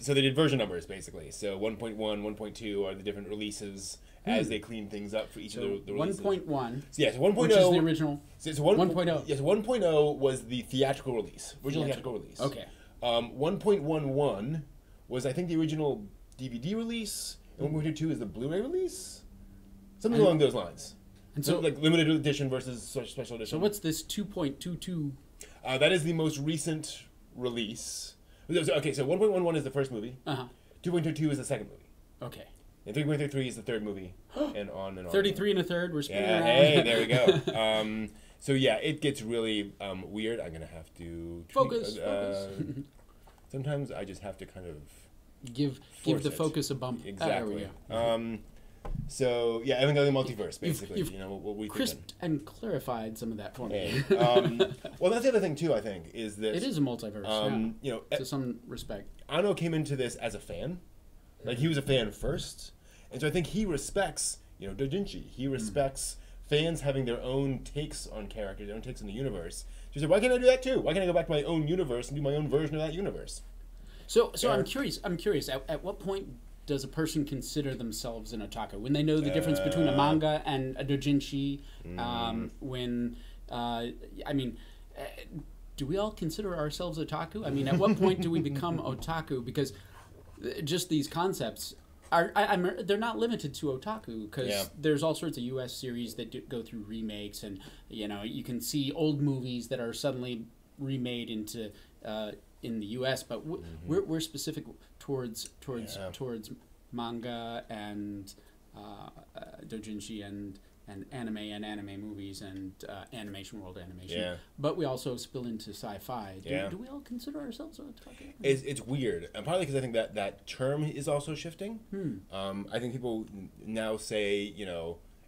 So they did version numbers, basically. So 1.1, 1.2 are the different releases as they clean things up for each of the releases.
1.1.
So yeah, so 1.0.
Which is the original.
So
1.0.
Yes, 1.0 was the theatrical release. Original theatrical release.
Okay.
1.11 was, I think, the original DVD release, and 1.22 is the Blu-ray release? Something along those lines. And so, like limited edition versus special edition.
So what's this 2.22?
That is the most recent release. Okay, so 1.11 is the first movie. 2.22 is the second movie.
Okay.
And 3.33 is the third movie, and on and on.
33 and a third. We're spinning around.
Hey, there we go. So yeah, it gets really weird. I'm gonna have to
focus.
Sometimes I just have to kind of
give the focus a bump.
Exactly. So yeah, Evangelion Multiverse, basically.
You've
you know what we
crisped and clarified some of that for me.
Hey. Well, that's the other thing too. I think is that
it is a multiverse.
You know,
to some respect,
Anno came into this as a fan. Like he was a fan first, and so I think he respects, you know, Dojinshi. He respects fans having their own takes on characters, their own takes on the universe. So he said, "Why can't I do that too? Why can't I go back to my own universe and do my own version of that universe?"
So I'm curious. At what point does a person consider themselves an otaku? When they know the difference between a manga and a doujinshi? Do we all consider ourselves otaku? I mean, at what point do we become otaku? Because just these concepts they're not limited to otaku, because there's all sorts of U.S. series that go through remakes, and you can see old movies that are suddenly remade into in the U.S. But we're specific towards manga and doujinshi and anime movies and animation world animation. Yeah. But we also spill into sci-fi. Do we all consider ourselves otaku?
It's weird, and partly because I think that term is also shifting. I think people now say,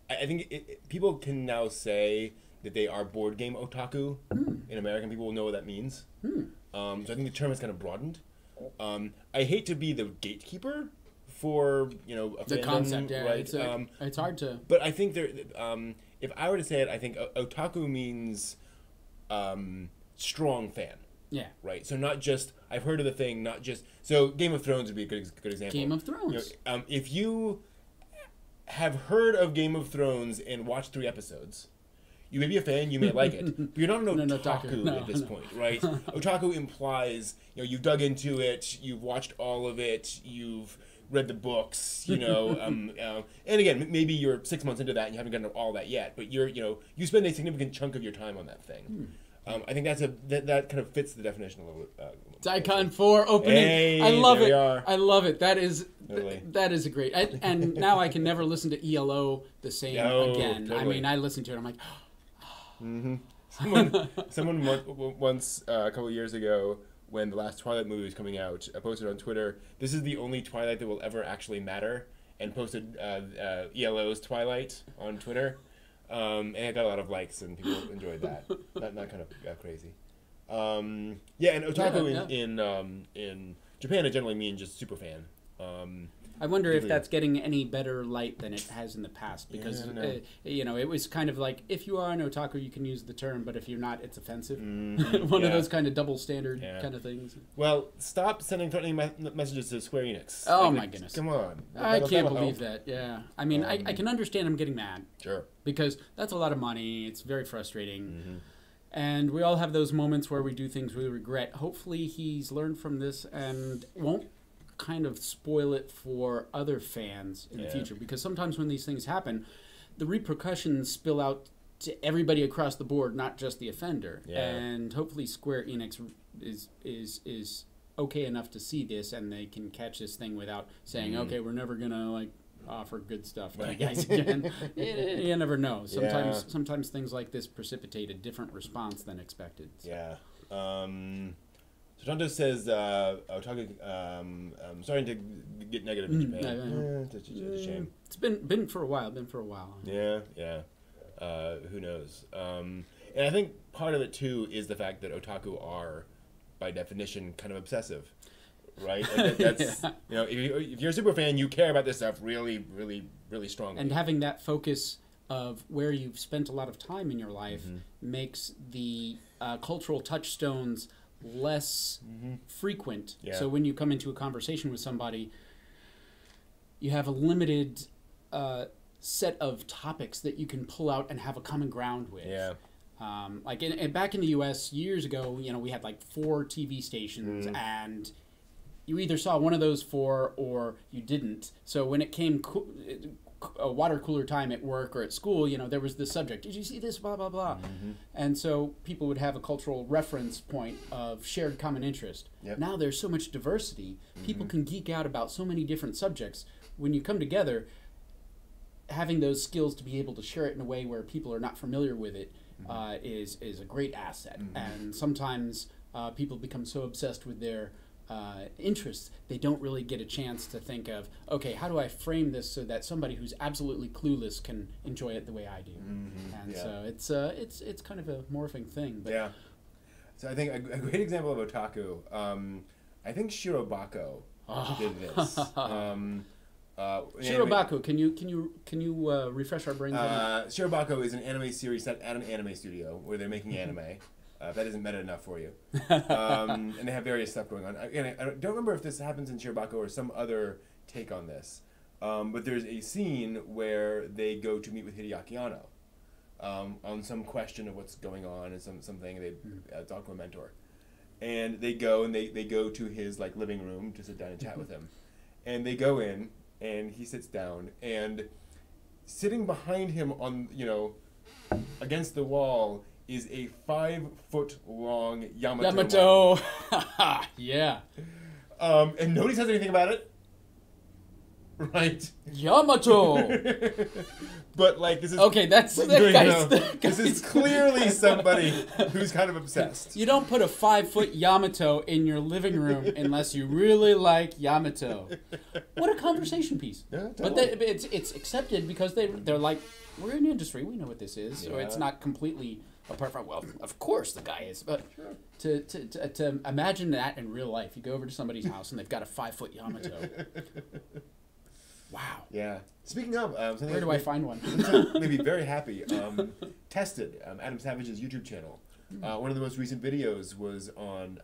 I think people can now say that they are board game otaku. In American, people will know what that means. So I think the term has kind of broadened. I hate to be the gatekeeper for a
the
fandom,
concept,
right?
It's hard to.
But I think if I were to say it, I think otaku means strong fan.
Yeah.
Right. So not just I've heard of the thing, not just so Game of Thrones would be a good example.
Game of Thrones.
If you have heard of Game of Thrones and watched 3 episodes, you may be a fan, you may like it, but you're not an otaku at this point, right? Otaku implies you've dug into it, you've watched all of it, you've read the books, and again, maybe you're 6 months into that and you haven't gotten to all that yet, but you spend a significant chunk of your time on that thing. I think that kind of fits the definition a little bit.
Daikon 4 opening.
Hey,
I love it.
Are.
I love it. That is
totally.
That is a great. And now I can never listen to ELO the same again.
Totally.
I mean, I listen to it. I'm like.
Someone once a couple of years ago, when the last Twilight movie was coming out, I posted on Twitter, "This is the only Twilight that will ever actually matter," and posted ELO's Twilight on Twitter, and it got a lot of likes and people enjoyed that. That kind of crazy. And otaku in Japan it generally means just super fan.
I wonder if that's getting any better light than it has in the past, because it was kind of like, if you are an otaku, you can use the term, but if you're not, it's offensive. One of those kind of double standard kind of things.
Well, stop sending threatening messages to Square Enix.
Oh my goodness!
Come on,
I can't believe that. Yeah, I mean, I can understand him getting mad.
Sure.
Because that's a lot of money. It's very frustrating. And we all have those moments where we do things we regret. Hopefully, he's learned from this and won't kind of spoil it for other fans in the future, because sometimes when these things happen, the repercussions spill out to everybody across the board, not just the offender. And hopefully Square Enix is okay enough to see this, and they can catch this thing without saying, okay, we're never gonna offer good stuff to you guys again. You never know. Sometimes things like this precipitate a different response than expected. So.
So Tonto says, otaku, starting to get negative in Japan. It's a shame.
It's been for a while.
Yeah. Who knows? And I think part of it too is the fact that otaku are, by definition, kind of obsessive, right? Like that's if you're a super fan, you care about this stuff really, really, really strongly.
And having that focus of where you've spent a lot of time in your life makes the cultural touchstones less frequent. So when you come into a conversation with somebody, you have a limited set of topics that you can pull out and have a common ground with. Like back in the US years ago, we had like 4 TV stations, and you either saw one of those 4 or you didn't. So when it came a water cooler time at work or at school, there was this subject. Did you see this? Blah, blah, blah. And so people would have a cultural reference point of shared common interest. Now there's so much diversity. People can geek out about so many different subjects. When you come together, having those skills to be able to share it in a way where people are not familiar with it is a great asset. And sometimes people become so obsessed with their interests, they don't really get a chance to think of, okay, how do I frame this so that somebody who's absolutely clueless can enjoy it the way I do? And so it's kind of a morphing thing. But
so I think a great example of otaku, I think Shirobako did this.
Shirobako, can you refresh our brains on that?
Shirobako is an anime series set at an anime studio where they're making anime. If that isn't meta enough for you. And they have various stuff going on. Again, I don't remember if this happens in Shirobako or some other take on this. But there's a scene where they go to meet with Hideaki Anno on some question of what's going on and something. They talk to a mentor. And they go to his like living room to sit down and chat with him. And they go in and he sits down, and sitting behind him on, against the wall is a 5-foot-long Yamato.
Yeah.
And nobody says anything about it. Right?
Yamato!
But, like, this is...
Okay, this
is clearly somebody who's kind of obsessed.
You don't put a 5-foot Yamato in your living room unless you really like Yamato. What a conversation piece.
Yeah, totally.
But it's accepted because they're like, we're in the industry, we know what this is. So it's not completely apart from, well, of course the guy is. But to imagine that in real life, you go over to somebody's house and they've got a 5-foot Yamato. Wow.
Yeah. Speaking of...
where do I find one?
Maybe very happy. Tested, Adam Savage's YouTube channel. One of the most recent videos was on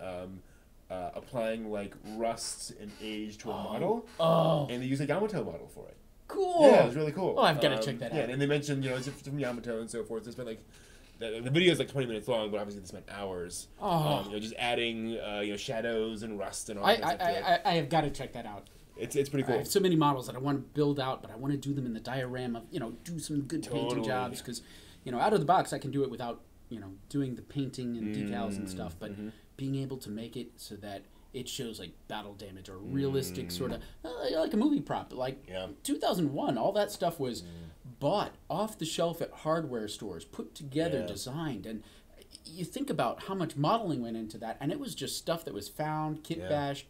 applying like rust and age to a model.
Oh.
And they used a Yamato model for it.
Cool.
Yeah, it was really cool.
Oh, I've got to check that out.
Yeah, and they mentioned, it's from Yamato and so forth. They spent like... The video is like 20 minutes long, but obviously they spent hours. Just adding, shadows and rust and all that stuff to it.
I have got to check that out.
It's pretty cool.
I have so many models that I want to build out, but I want to do them in the diorama, do some good painting jobs, because, out of the box I can do it without, doing the painting and decals and stuff, but being able to make it so that it shows like battle damage or realistic sort of, like a movie prop, like 2001, all that stuff was bought off the shelf at hardware stores, put together, designed, and you think about how much modeling went into that, and it was just stuff that was found, kit bashed,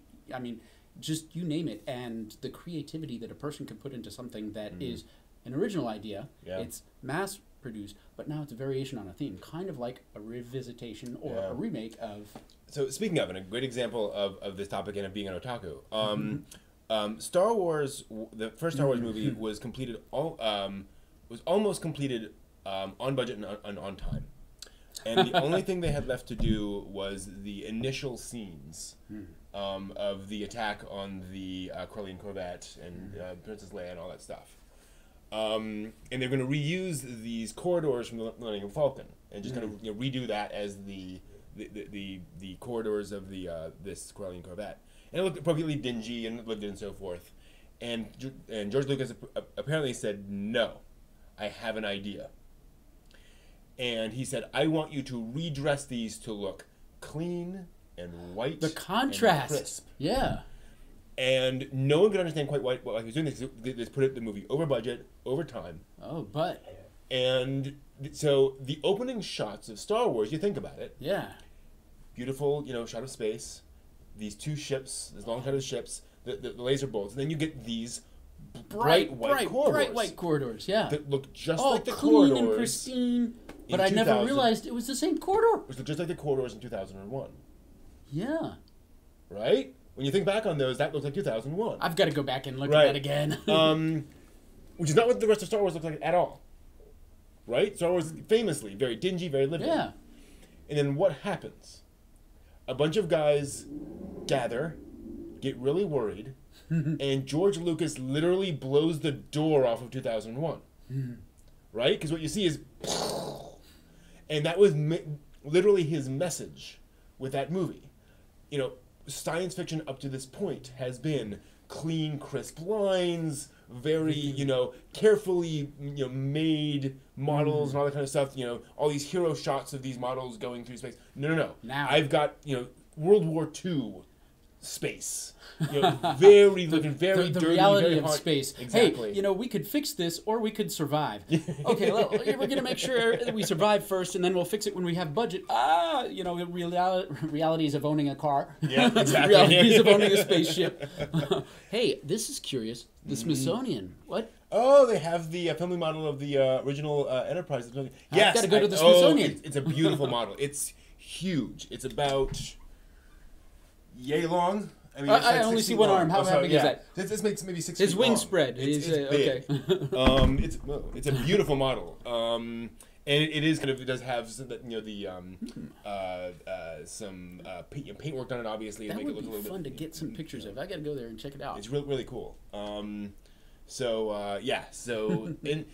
just you name it, and the creativity that a person could put into something that is an original idea. It's mass produced, but now it's a variation on a theme, kind of like a revisitation or a remake of...
So speaking of, and a great example of this topic and of being an otaku, Star Wars, the first Star Wars movie was completed, was almost completed on budget and on time. And the only thing they had left to do was the initial scenes of the attack on the Corellian Corvette and Princess Leia and all that stuff. And they're going to reuse these corridors from the Millennium Falcon and just kind of redo that as the corridors of the this Corellian Corvette. And it looked appropriately dingy and lived in and so forth. And George Lucas apparently said, no, I have an idea. And he said, I want you to redress these to look clean and white.
The contrast.
And crisp.
Yeah.
And no one could understand quite why he was doing this. They just put the movie over budget, over time.
Oh, but.
And so the opening shots of Star Wars, you think about it.
Yeah.
Beautiful, shot of space. These two ships, this long shot of ships, the laser bolts. And then you get these bright white corridors.
Yeah.
That look just
like
the
clean
corridors.
And pristine. But I never realized it was the same corridor.
Which looked just like the corridors in 2001.
Yeah.
Right? When you think back on those, that looks like 2001.
I've got to go back and look at that again.
Which is not what the rest of Star Wars looks like at all. Right? Star Wars famously very dingy, very lived in.
Yeah.
And then what happens? A bunch of guys gather, get really worried, and George Lucas literally blows the door off of 2001. Right? Because what you see is... And that was literally his message with that movie. Science fiction up to this point has been clean, crisp lines, very, carefully, made models and all that kind of stuff. All these hero shots of these models going through space. No.
Now
I've got, World War II space. Very looking very
the
dirty,
reality
very
of
hard.
Space.
Exactly.
Hey, we could fix this or we could survive. Okay, well, we're going to make sure that we survive first, and then we'll fix it when we have budget. Realities of owning a car.
Yeah, exactly.
Realities of owning a spaceship. Hey, this is curious. The Smithsonian. What?
Oh, they have the filming model of the original Enterprise.
Yes, I've got to go to the Smithsonian.
It's a beautiful model. It's huge. It's about yay long. I mean,
I only see one arm. How big is that?
This makes maybe 6
His
feet
wing
long.
spread.
It's big.
Okay.
It's a beautiful model. And it is kind of, it does have some, the some paintwork on it, obviously.
That
make
would
it look
be
a little
fun
bit,
to get some pictures of. I got to go there and check it out.
It's really cool. So and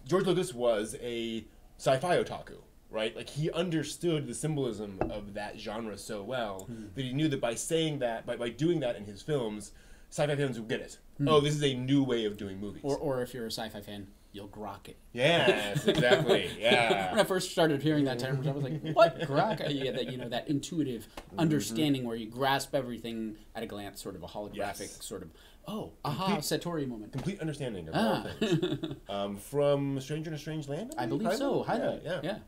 George Lucas was a sci-fi otaku, right? Like, he understood the symbolism of that genre so well that he knew that by saying that, by doing that in his films, sci-fi fans would get it. Oh, this is a new way of doing movies.
Or if you're a sci-fi fan, you'll grok it.
Yes, exactly. Yeah.
When I first started hearing that term, I was like, "What grok?" Yeah, that intuitive understanding where you grasp everything at a glance, sort of a holographic sort of. Oh, aha, Satori moment.
Complete understanding of all things. From Stranger in a Strange Land?
I believe so. Highlight. Yeah.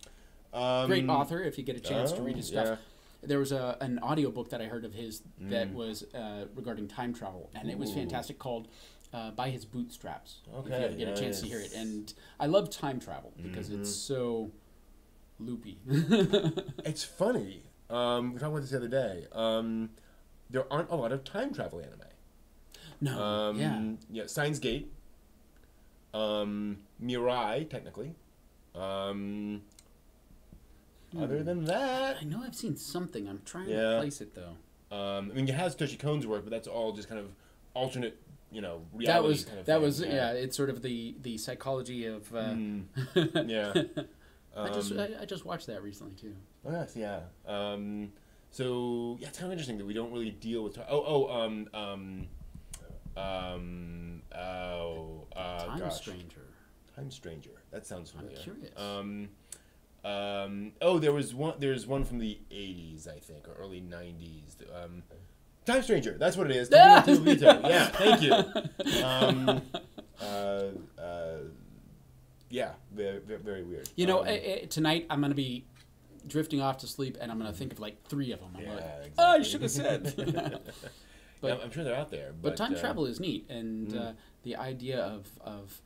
Great author. If you get a chance to read his stuff. There was an audiobook that I heard of his that was regarding time travel, and it was fantastic, called By His Bootstraps.
Okay,
if you get a chance to hear it. And I love time travel because it's so loopy.
It's funny. We were talking about this the other day. There aren't a lot of time travel anime.
No.
Yeah, Steins Gate. Mirai, technically. Other than that,
I know I've seen something. I'm trying to place it though.
I mean, it has Toshi Kon's work, but that's all just kind of alternate, reality.
That was it's sort of the psychology of.
Yeah.
I just watched that recently too.
Oh yes, yeah. So yeah, it's kind of interesting that we don't really deal with.
Time Stranger.
Time Stranger. That sounds familiar.
I'm curious.
There's one from the 80s, I think, or early 90s. Time Stranger, that's what it is. Yeah, thank you. Yeah, very, very weird.
Tonight I'm going to be drifting off to sleep, and I'm going to think of like 3 of them. I'm
exactly.
Oh, I should have said.
But I'm sure they're out there.
But time travel is neat, and the idea of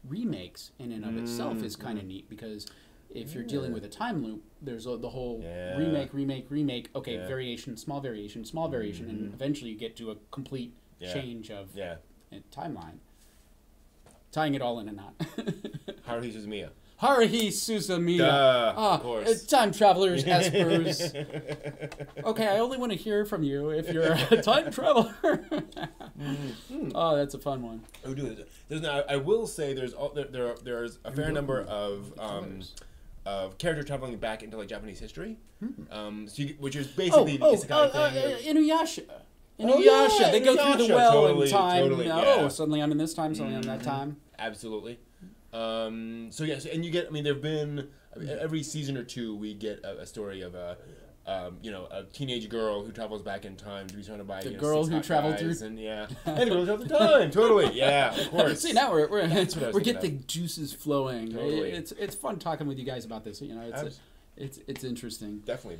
remakes in and of itself is kind of neat, because if you're dealing with a time loop, there's the whole remake. Okay, variation, small variation, and eventually you get to a complete change of timeline. Tying it all in a knot.
Haruhi Suzumiya.
Haruhi Suzumiya.
Of course.
Time travelers, espers. Okay, I only want to hear from you if you're a time traveler. Oh, that's a fun one.
Oh, dude. I will say there's a fair number of character traveling back into like Japanese history, which is basically the isekai thing.
Inuyasha. They go through the well in time.
Totally,
Suddenly I'm in this time, suddenly I'm in that time.
Absolutely. So yes, and you get. I mean, there've been every season or two we get a story of a teenage girl who travels back in time to be surrounded by
the girl who traveled through,
and the girl who traveled through time. Totally, yeah, of course.
See, now we're getting the juices flowing.
Totally.
It's fun talking with you guys about this. It's interesting.
Definitely.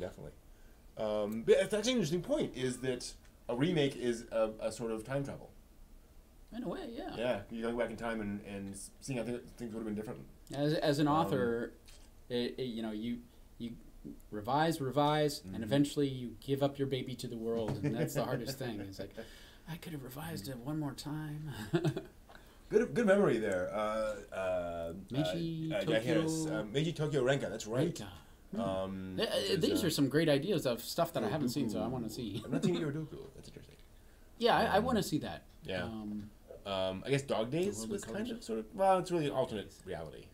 But that's actually an interesting point. Is that a remake is a sort of time travel.
In a way, yeah.
Yeah, you're going back in time and seeing how things would have been different.
As an author, you revise, and eventually you give up your baby to the world, and that's the hardest thing. It's like, I could have revised it one more time.
Good memory there.
Meiji
Tokyo Renka, that's right.
These are some great ideas of stuff that I haven't seen, so I want to see.
I'm not seeing Iradoku. That's interesting.
Yeah, I want to see that.
Yeah. I guess Dog Days was kind of sort of, well, it's really an alternate reality.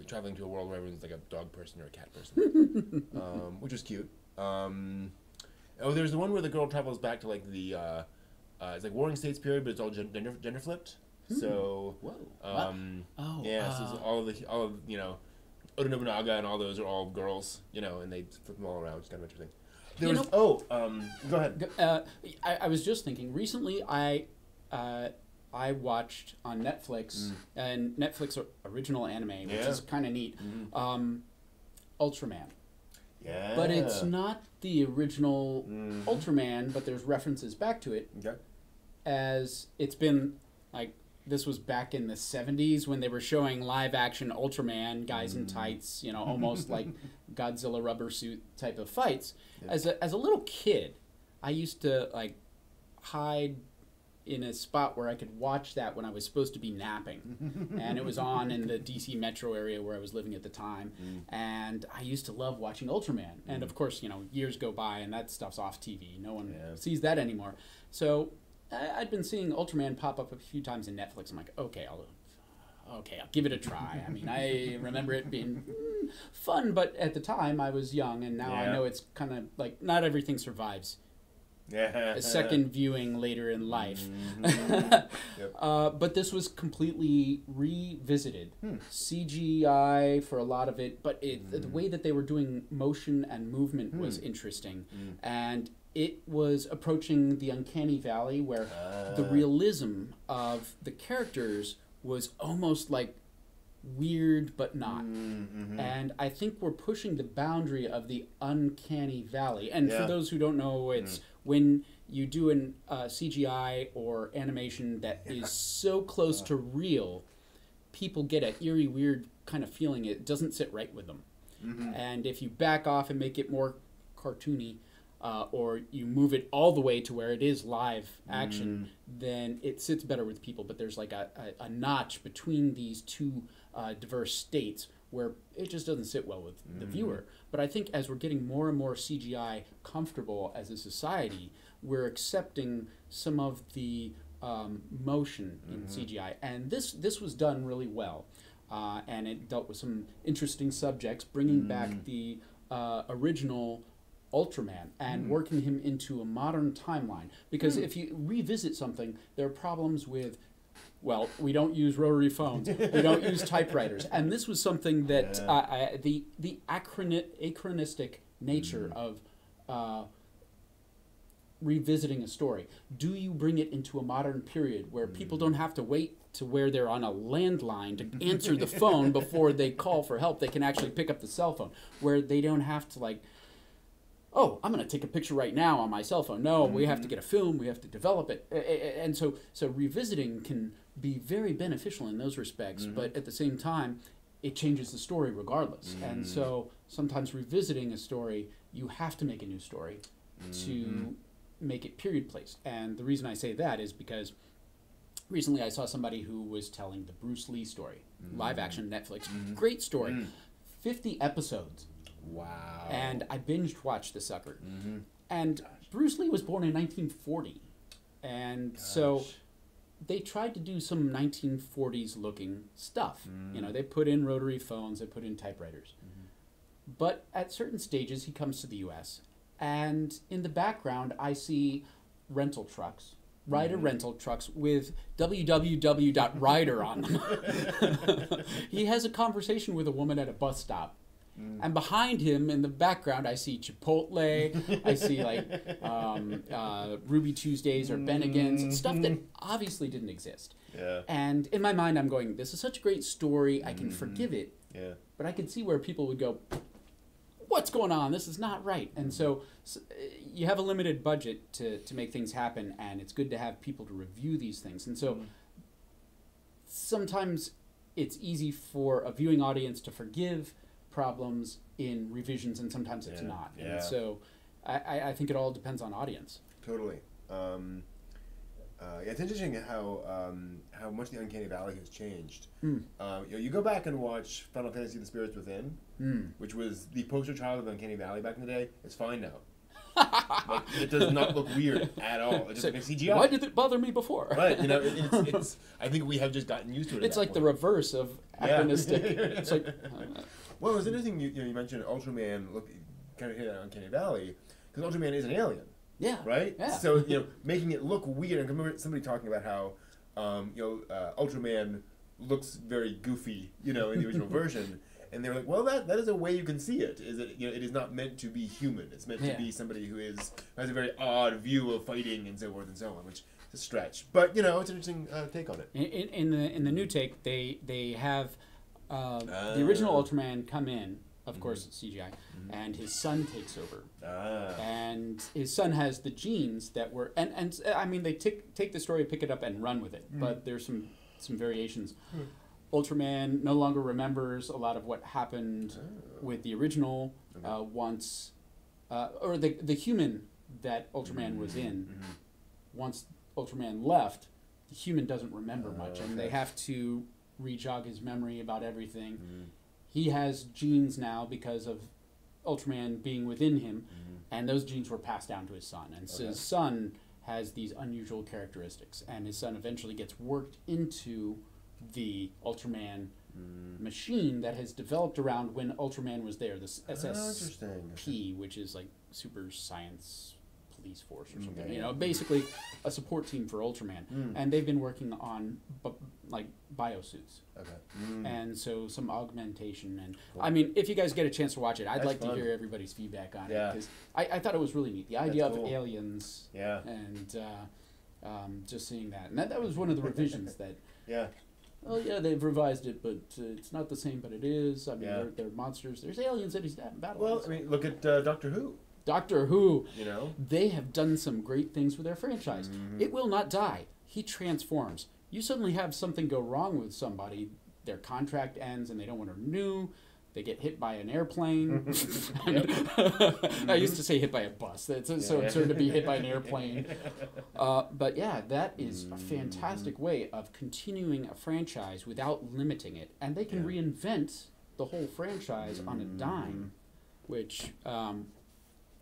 Traveling to a world where everyone's like a dog person or a cat person, which is cute. There's the one where the girl travels back to like the it's like Warring States period, but it's all gender flipped. So so it's all of Oda Nobunaga and all those are all girls, and they flip them all around. It's kind of interesting. Go ahead.
I was just thinking recently. I watched on Netflix and Netflix original anime, which is kind of neat. Ultraman.
Yeah.
But it's not the original Ultraman, but there's references back to it.
Okay.
As it's been like, this was back in the 70s when they were showing live action Ultraman, guys in tights, almost like Godzilla rubber suit type of fights. Yeah. As a little kid, I used to like hide in a spot where I could watch that when I was supposed to be napping. And it was on in the DC metro area where I was living at the time. And I used to love watching Ultraman. And of course, years go by and that stuff's off TV. No one sees that anymore. So I'd been seeing Ultraman pop up a few times in Netflix. I'm like, okay, I'll give it a try. I mean, I remember it being fun, but at the time I was young, and now I know it's kind of like not everything survives a second viewing later in life. But this was completely revisited. CGI for a lot of it, but the way that they were doing motion and movement was interesting. And it was approaching the uncanny valley where the realism of the characters was almost like weird but not. And I think we're pushing the boundary of the uncanny valley. And for those who don't know, it's when you do an CGI or animation that is so close to real, people get an eerie, weird kind of feeling. It doesn't sit right with them. And if you back off and make it more cartoony, or you move it all the way to where it is live action, then it sits better with people. But there's like a notch between these two diverse states where it just doesn't sit well with the viewer. But I think as we're getting more and more CGI comfortable as a society, we're accepting some of the motion in CGI. And this was done really well. And it dealt with some interesting subjects, bringing back the original Ultraman and working him into a modern timeline. Because if you revisit something, there are problems with, well, we don't use rotary phones, we don't use typewriters. And this was something that the anachronistic nature of revisiting a story. Do you bring it into a modern period where people don't have to wait to where they're on a landline to answer the phone before they call for help? They can actually pick up the cell phone, where they don't have to like, oh, I'm going to take a picture right now on my cell phone. No, we have to get a film, we have to develop it. And so revisiting can be very beneficial in those respects, but at the same time, it changes the story regardless. And so sometimes revisiting a story, you have to make a new story to make it period placed. And the reason I say that is because recently I saw somebody who was telling the Bruce Lee story, live action Netflix, great story, 50 episodes.
Wow.
And I binged watched the sucker. And Bruce Lee was born in 1940. And so they tried to do some 1940s looking stuff. They put in rotary phones, they put in typewriters. But at certain stages, he comes to the U.S. And in the background, I see rental trucks. Rider rental trucks with www.rider on them. He has a conversation with a woman at a bus stop. And behind him in the background, I see Chipotle, I see like Ruby Tuesdays or Bennigan's, stuff that obviously didn't exist. And in my mind, I'm going, this is such a great story, I can forgive it. But I can see where people would go, what's going on? This is not right. And so you have a limited budget to make things happen, and it's good to have people to review these things. And so sometimes it's easy for a viewing audience to forgive problems in revisions, and sometimes it's not. And so I think it all depends on audience.
Totally. It's interesting how much the Uncanny Valley has changed. You go back and watch Final Fantasy: The Spirits Within, which was the poster child of the Uncanny Valley back in the day. It's fine now. Like, it does not look weird at all. It just makes CGI.
Why did it bother me before?
Right. It's. I think we have just gotten used to it.
It's like the reverse of anachronistic. It's like.
Well, it was interesting. You mentioned Ultraman. Kind of hit on Uncanny Valley because Ultraman is an alien.
Yeah.
Right.
Yeah.
So making it look weird. I remember somebody talking about how Ultraman looks very goofy, in the original version. And they were like, well, that is a way you can see it. Is that it is not meant to be human. It's meant to be somebody who has a very odd view of fighting and so forth and so on, which is a stretch. But it's an interesting take on it.
In the new take, they have the original Ultraman come in. Of course, it's CGI, and his son takes over. And his son has the genes that were, and I mean, they take the story, pick it up, and run with it. But there's some variations. Ultraman no longer remembers a lot of what happened with the original once, or the human that Ultraman was in. Once Ultraman left, the human doesn't remember much, and they have to re-jog his memory about everything. He has genes now because of Ultraman being within him, and those genes were passed down to his son. And so his son has these unusual characteristics, and his son eventually gets worked into the Ultraman machine that has developed around when Ultraman was there, this SSP, which is like Super Science Police Force or something. You know, basically a support team for Ultraman, and they've been working on like biosuits. And so some augmentation, and I mean, if you guys get a chance to watch it, I'd like to hear everybody's feedback on it, because I thought it was really neat. The idea of aliens, and just seeing that, and that was one of the revisions that. Oh yeah, they've revised it, but it's not the same. But it is. I mean, they're monsters. There's aliens that he's battling.
Well, I mean, look at Doctor Who.
Doctor Who,
you know,
they have done some great things with their franchise. It will not die. He transforms. You suddenly have something go wrong with somebody, their contract ends and they don't want to renew. They get hit by an airplane. I used to say hit by a bus. That's so absurd to be hit by an airplane. But yeah, that is a fantastic way of continuing a franchise without limiting it. And they can reinvent the whole franchise on a dime, which...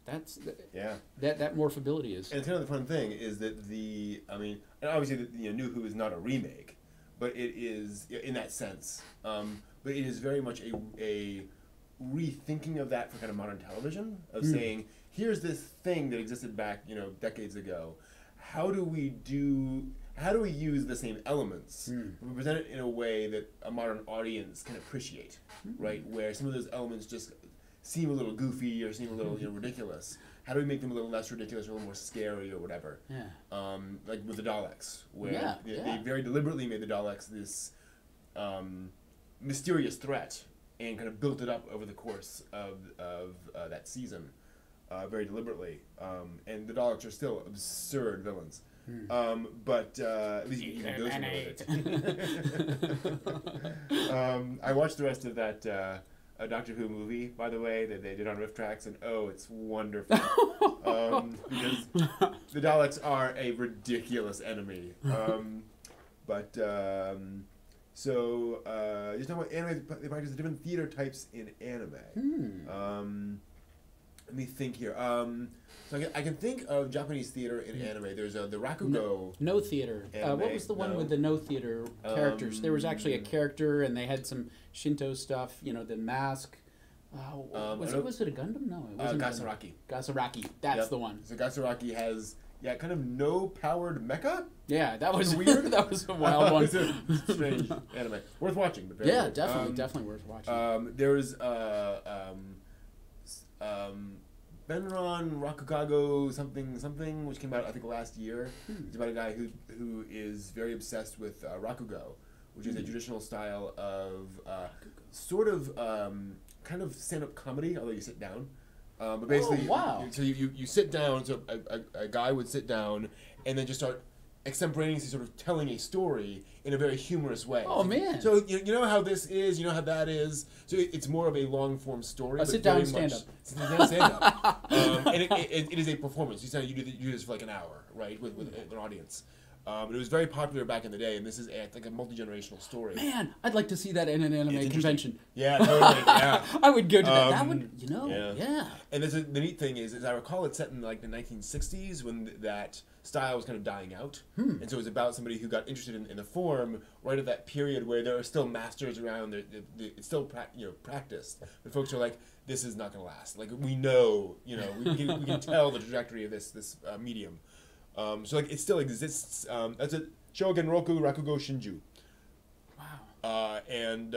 that morphability is.
And kind of the fun thing is that and obviously New Who is not a remake, but it is in that sense. But it is very much a rethinking of that for kind of modern television, of saying, here's this thing that existed back decades ago. How do we use the same elements, but present it in a way that a modern audience can appreciate, right? Where some of those elements just seem a little goofy or seem a little ridiculous. How do we make them a little less ridiculous or a little more scary or whatever? Like with the Daleks, where they very deliberately made the Daleks this mysterious threat and kind of built it up over the course of that season very deliberately. And the Daleks are still absurd villains. But at least you can go somewhere with it. I watched the rest of that a Doctor Who movie, by the way, that they did on Riff Tracks, and it's wonderful. Because the Daleks are a ridiculous enemy. So you're talking about anime, they practice the different theater types in anime. Let me think here. So I can think of Japanese theater in anime. There's the Rakugo.
No theater. What was the one with the no theater characters? There was actually a character, and they had some Shinto stuff. The mask. Was it a Gundam? No, it wasn't.
Gasaraki.
Gasaraki. That's the one.
So Gasaraki has kind of no powered mecha.
Yeah, that was weird. That was a wild one.
It's a strange anime. Worth watching, but very weird.
Definitely worth watching.
There's Benron Rakugago something which came out I think last year. It's about a guy who is very obsessed with Rakugo, which is a traditional style of sort of kind of stand-up comedy, although you sit down. But basically, so you sit down. So a guy would sit down and then just start extemporaneously sort of telling a story in a very humorous way.
Oh man!
So you know how this is, you know how that is. So it's more of a long form story.
Sit down stand up.
And it is a performance. You do this for like an hour, right, with an audience. It was very popular back in the day, and this is like a multi-generational story.
Man, I'd like to see that in an anime convention.
Yeah, totally. Yeah,
I would go to that. That would,
And the neat thing is, as I recall, it's set in like the 1960s when that style was kind of dying out, and so it was about somebody who got interested in the form right at that period where there are still masters around. It's still practiced, but folks are like, this is not going to last. Like we know, we can tell the trajectory of this medium. So like it still exists. That's it. Shogen Roku Rakugo Shinju.
Wow.
And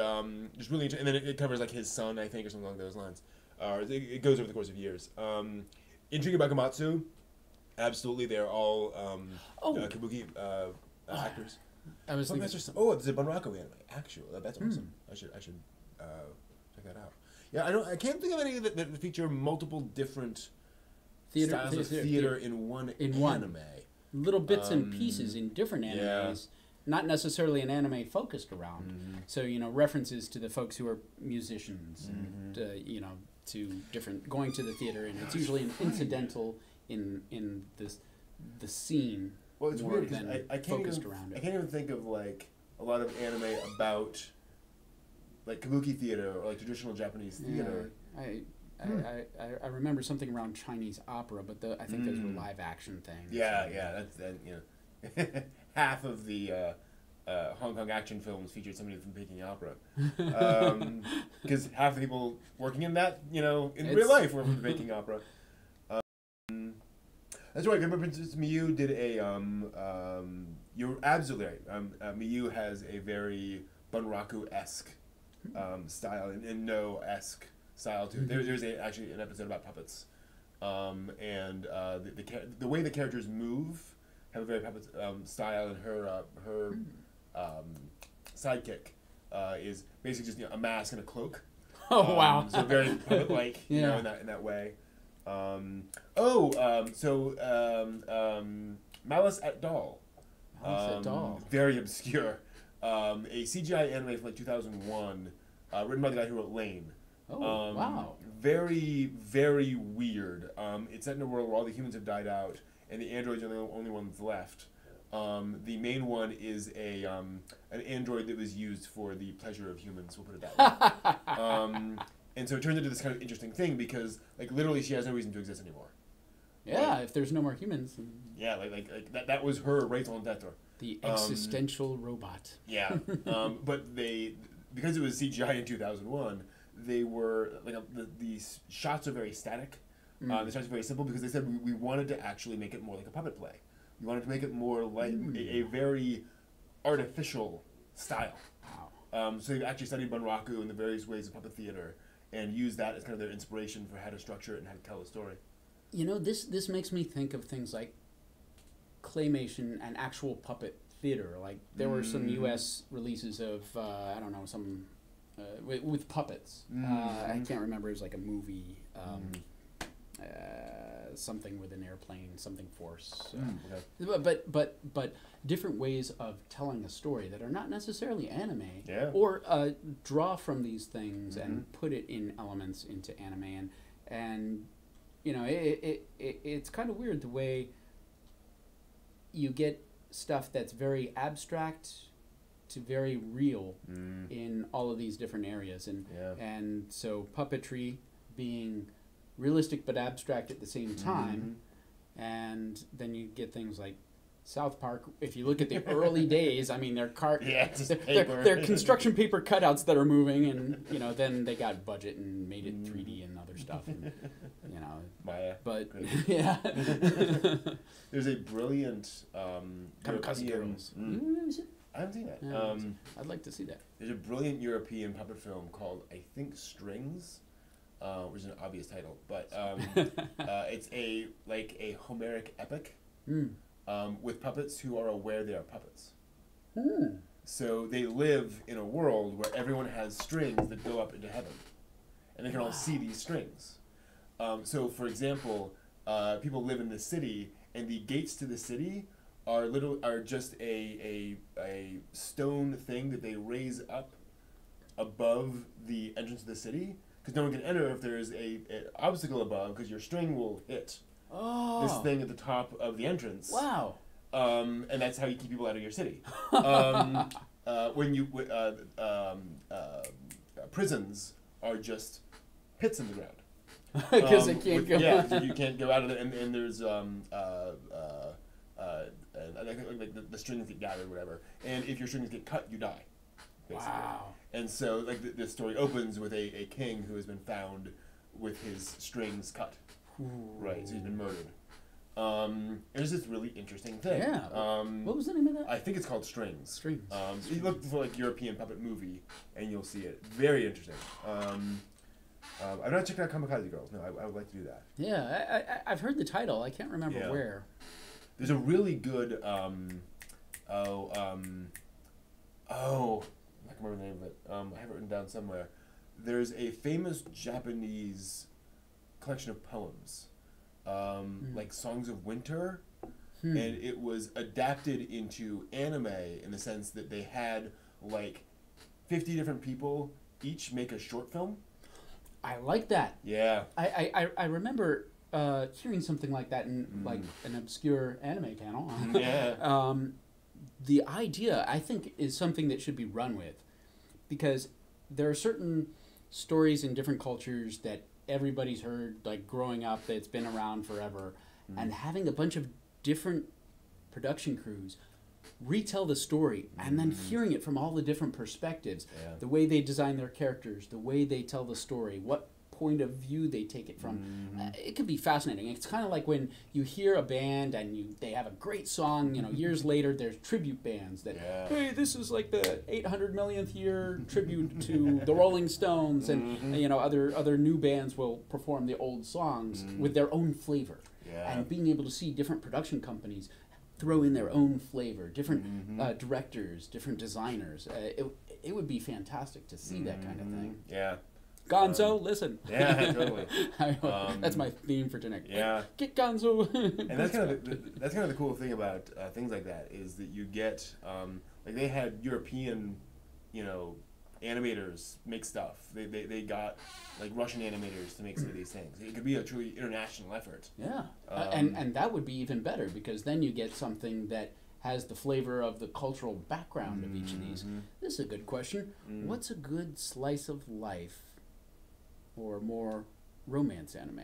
just really, and then it covers like his son, I think, or something along those lines. It goes over the course of years. Intriguing Bakamatsu, absolutely, they're all kabuki actors.
I was thinking.
It's a Bunraku anime. Actually, that's awesome. I should check that out. Yeah, I can't think of any that feature multiple different styles of theater in one anime.
Little bits and pieces in different animes, not necessarily an anime focused around. So, references to the folks who are musicians and, to different, going to the theater, and it's usually an incidental in the scene
Well, it's
more
weird because
than
I can't
focused
even,
around
I
it.
can't even think of like a lot of anime about like kabuki theater or like traditional Japanese theater.
I remember something around Chinese opera, but I think those were live action things.
Yeah, that's half of the Hong Kong action films featured somebody from Peking opera, because half the people working in that in real life were from the Peking opera. That's right. Remember, Princess Miyu did a you're absolutely right. Miyu has a very Bunraku-esque style and No-esque style to it. There's actually an episode about puppets, and the way the characters move have a very puppet style, and her sidekick is basically just a mask and a cloak.
Oh wow!
So very puppet-like, in that way. Malice at Doll.
Malice at Doll.
Very obscure. A CGI anime from like 2001, written by the guy who wrote Lane.
Oh, wow.
Very, very weird. It's set in a world where all the humans have died out, and the androids are the only ones left. The main one is an android that was used for the pleasure of humans, we'll put it that way. And so it turns into this kind of interesting thing because, like, literally she has no reason to exist anymore.
Yeah, if there's no more humans. Then...
Yeah, that was her raison d'etre.
The existential robot.
Yeah, but because it was CGI in 2001, they were the shots are very static. The shots are very simple because they said we wanted to actually make it more like a puppet play. We wanted to make it more like a very artificial style. Wow. So they've actually studied Bunraku and the various ways of puppet theater and used that as kind of their inspiration for how to structure it and how to tell a story.
This makes me think of things like claymation and actual puppet theater. Like there were some U.S. releases of some with puppets. I can't remember. It was like a movie, something with an airplane, something force. Okay. But different ways of telling a story that are not necessarily anime, or draw from these things and put it in elements into anime, and it's kind of weird the way you get stuff that's very abstract to very real in all of these different areas, and so puppetry being realistic but abstract at the same time, and then you get things like South Park. If you look at the early days, I mean, they're construction paper cutouts that are moving, and then they got budget and made it 3D and other stuff, and,
Maya.
But yeah,
there's a brilliant European. I haven't seen that.
Yeah, I'd like to see that.
There's a brilliant European puppet film called, I think, Strings, which is an obvious title, but it's a Homeric epic with puppets who are aware they are puppets. So they live in a world where everyone has strings that go up into heaven, and they can all see these strings. So, for example, people live in the city, and the gates to the city are just a stone thing that they raise up above the entrance of the city, because no one can enter if there's an obstacle above, because your string will hit this thing at the top of the entrance.
Wow.
And that's how you keep people out of your city. Prisons are just pits in the ground.
Because they can't go.
Yeah, because you can't go out of it, and there's the strings get gathered or whatever, and if your strings get cut, you die. Basically. Wow. And so, the story opens with a king who has been found with his strings cut. Ooh. Right, so he's been murdered. It's this really interesting thing.
Yeah. What was the name of that?
I think it's called Strings.
Strings.
So you look for European puppet movie, and you'll see it. Very interesting. I've not checked out Kamikaze Girls. No, I would like to do that.
Yeah, I've heard the title. I can't remember where.
There's a really good. I can't remember the name of it. I have it written down somewhere. There's a famous Japanese collection of poems, like Songs of Winter, and it was adapted into anime in the sense that they had 50 different people each make a short film.
I like that.
Yeah.
I remember hearing something like that in like an obscure anime panel.
Yeah.
The idea, I think, is something that should be run with, because there are certain stories in different cultures that everybody's heard, like growing up, that's been around forever, and having a bunch of different production crews retell the story and then hearing it from all the different perspectives, the way they design their characters, the way they tell the story, what point of view they take it from. It could be fascinating. It's kind of like when you hear a band and they have a great song, years later there's tribute bands that, hey, this is like the 800 millionth year tribute to the Rolling Stones, and other new bands will perform the old songs with their own flavor. And being able to see different production companies throw in their own flavor, different directors, different designers. It would be fantastic to see that kind of thing.
Yeah.
Gonzo, listen.
Yeah, totally.
That's my theme for tonight.
Yeah.
Get Gonzo.
And that's kind of the cool thing about things like that, is that you get like they had European, animators make stuff. They got like Russian animators to make some of these things. It could be a truly international effort.
Yeah, and that would be even better, because then you get something that has the flavor of the cultural background of each of these. This is a good question. What's a good slice of life or more romance anime?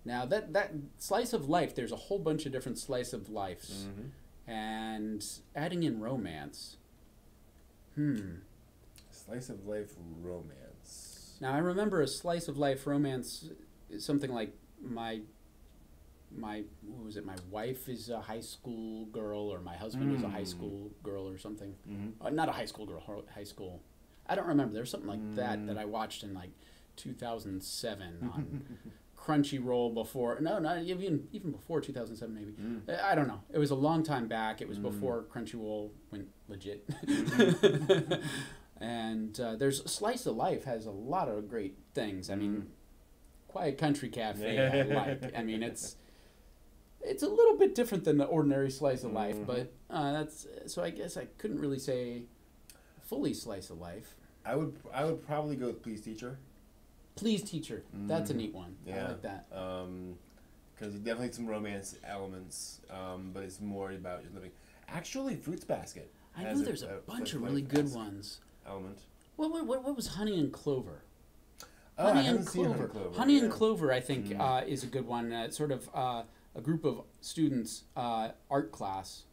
Now that slice of life, there's a whole bunch of different slice of lives, and adding in romance.
Slice of life romance.
Now I remember a slice of life romance is something like my what was it? My wife is a high school girl, or my husband is a high school girl, or something. Not a high school girl, high school. I don't remember. There's something like that I watched in like 2007 on Crunchyroll before. No, not even before 2007 maybe. I don't know. It was a long time back. It was before Crunchyroll went legit. And there's Slice of Life has a lot of great things. I mean, Quiet Country Cafe I like. I mean, it's a little bit different than the ordinary slice of life, but that's so. I guess I couldn't really say fully slice of life.
I would probably go with Please Teacher.
Please Teacher, that's a neat one.
Yeah.
I like that.
Because definitely some romance elements, but it's more about your living. Actually, Fruits Basket.
I know there's a bunch of really good ones.
Element.
What was Honey and Clover?
Oh,
Honey and Clover. Honey and Clover, I think, is a good one. It's sort of a group of students, art class.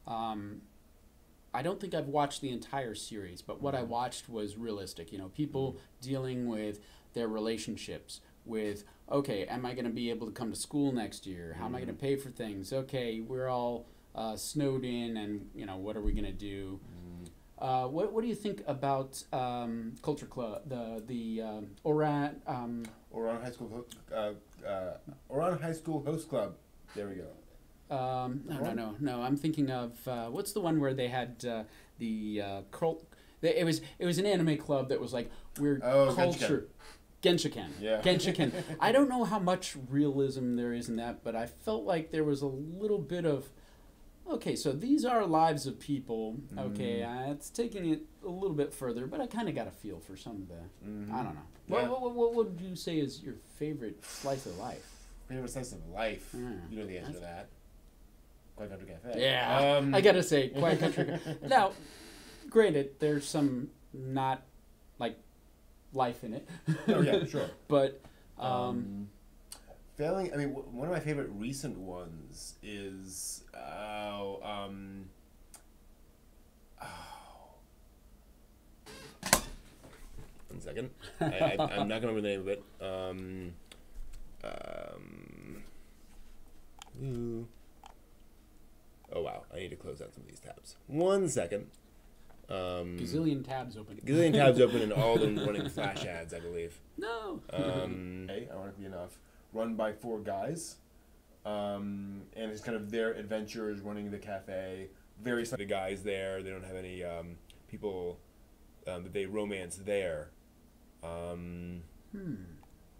I don't think I've watched the entire series, but what I watched was realistic. People dealing with their relationships, with, okay, am I going to be able to come to school next year? How am I going to pay for things? Okay, we're all snowed in, and what are we going to do? What do you think about Culture Club, the Oran
High School Oran High School Host Club? There we go.
No. I'm thinking of what's the one where they had the cult. It was an anime club that was like weird culture. Genshiken. Yeah. Genshiken. I don't know how much realism there is in that, but I felt like there was a little bit of. Okay, so these are lives of people. Okay, it's taking it a little bit further, but I kind of got a feel for some of the. I don't know. Yeah. What would you say is your favorite slice of life?
Favorite slice of life? You know the answer to that. Quiet Country Cafe.
Yeah, I gotta say, Quiet Country Cafe. Now, granted, there's some not like life in it.
Oh yeah, sure.
But
failing. I mean, one of my favorite recent ones is One second. I'm not gonna remember the name of it. Oh wow! I need to close out some of these tabs. 1 second.
Gazillion tabs open.
Gazillion tabs open, and all of them running flash ads, I believe.
No.
Hey, I want it to be enough. Run by 4 guys, and it's kind of their adventures running the cafe. Very the guys there. They don't have any people that they romance there.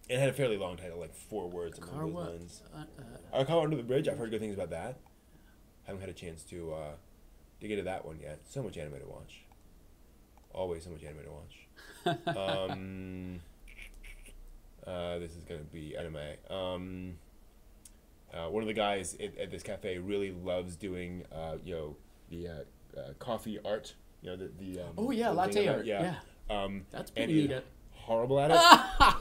It had a fairly long title, like 4 words along those lines. Our Car Under the Bridge. I've heard good things about that. Haven't had a chance to get to that one yet. So much anime to watch. Always so much anime to watch. This is gonna be anime. One of the guys at this cafe really loves doing, the coffee art.
Oh yeah,
the
latte
thing
art.
yeah.
That's
And
pretty
he's
neat.
horrible at it.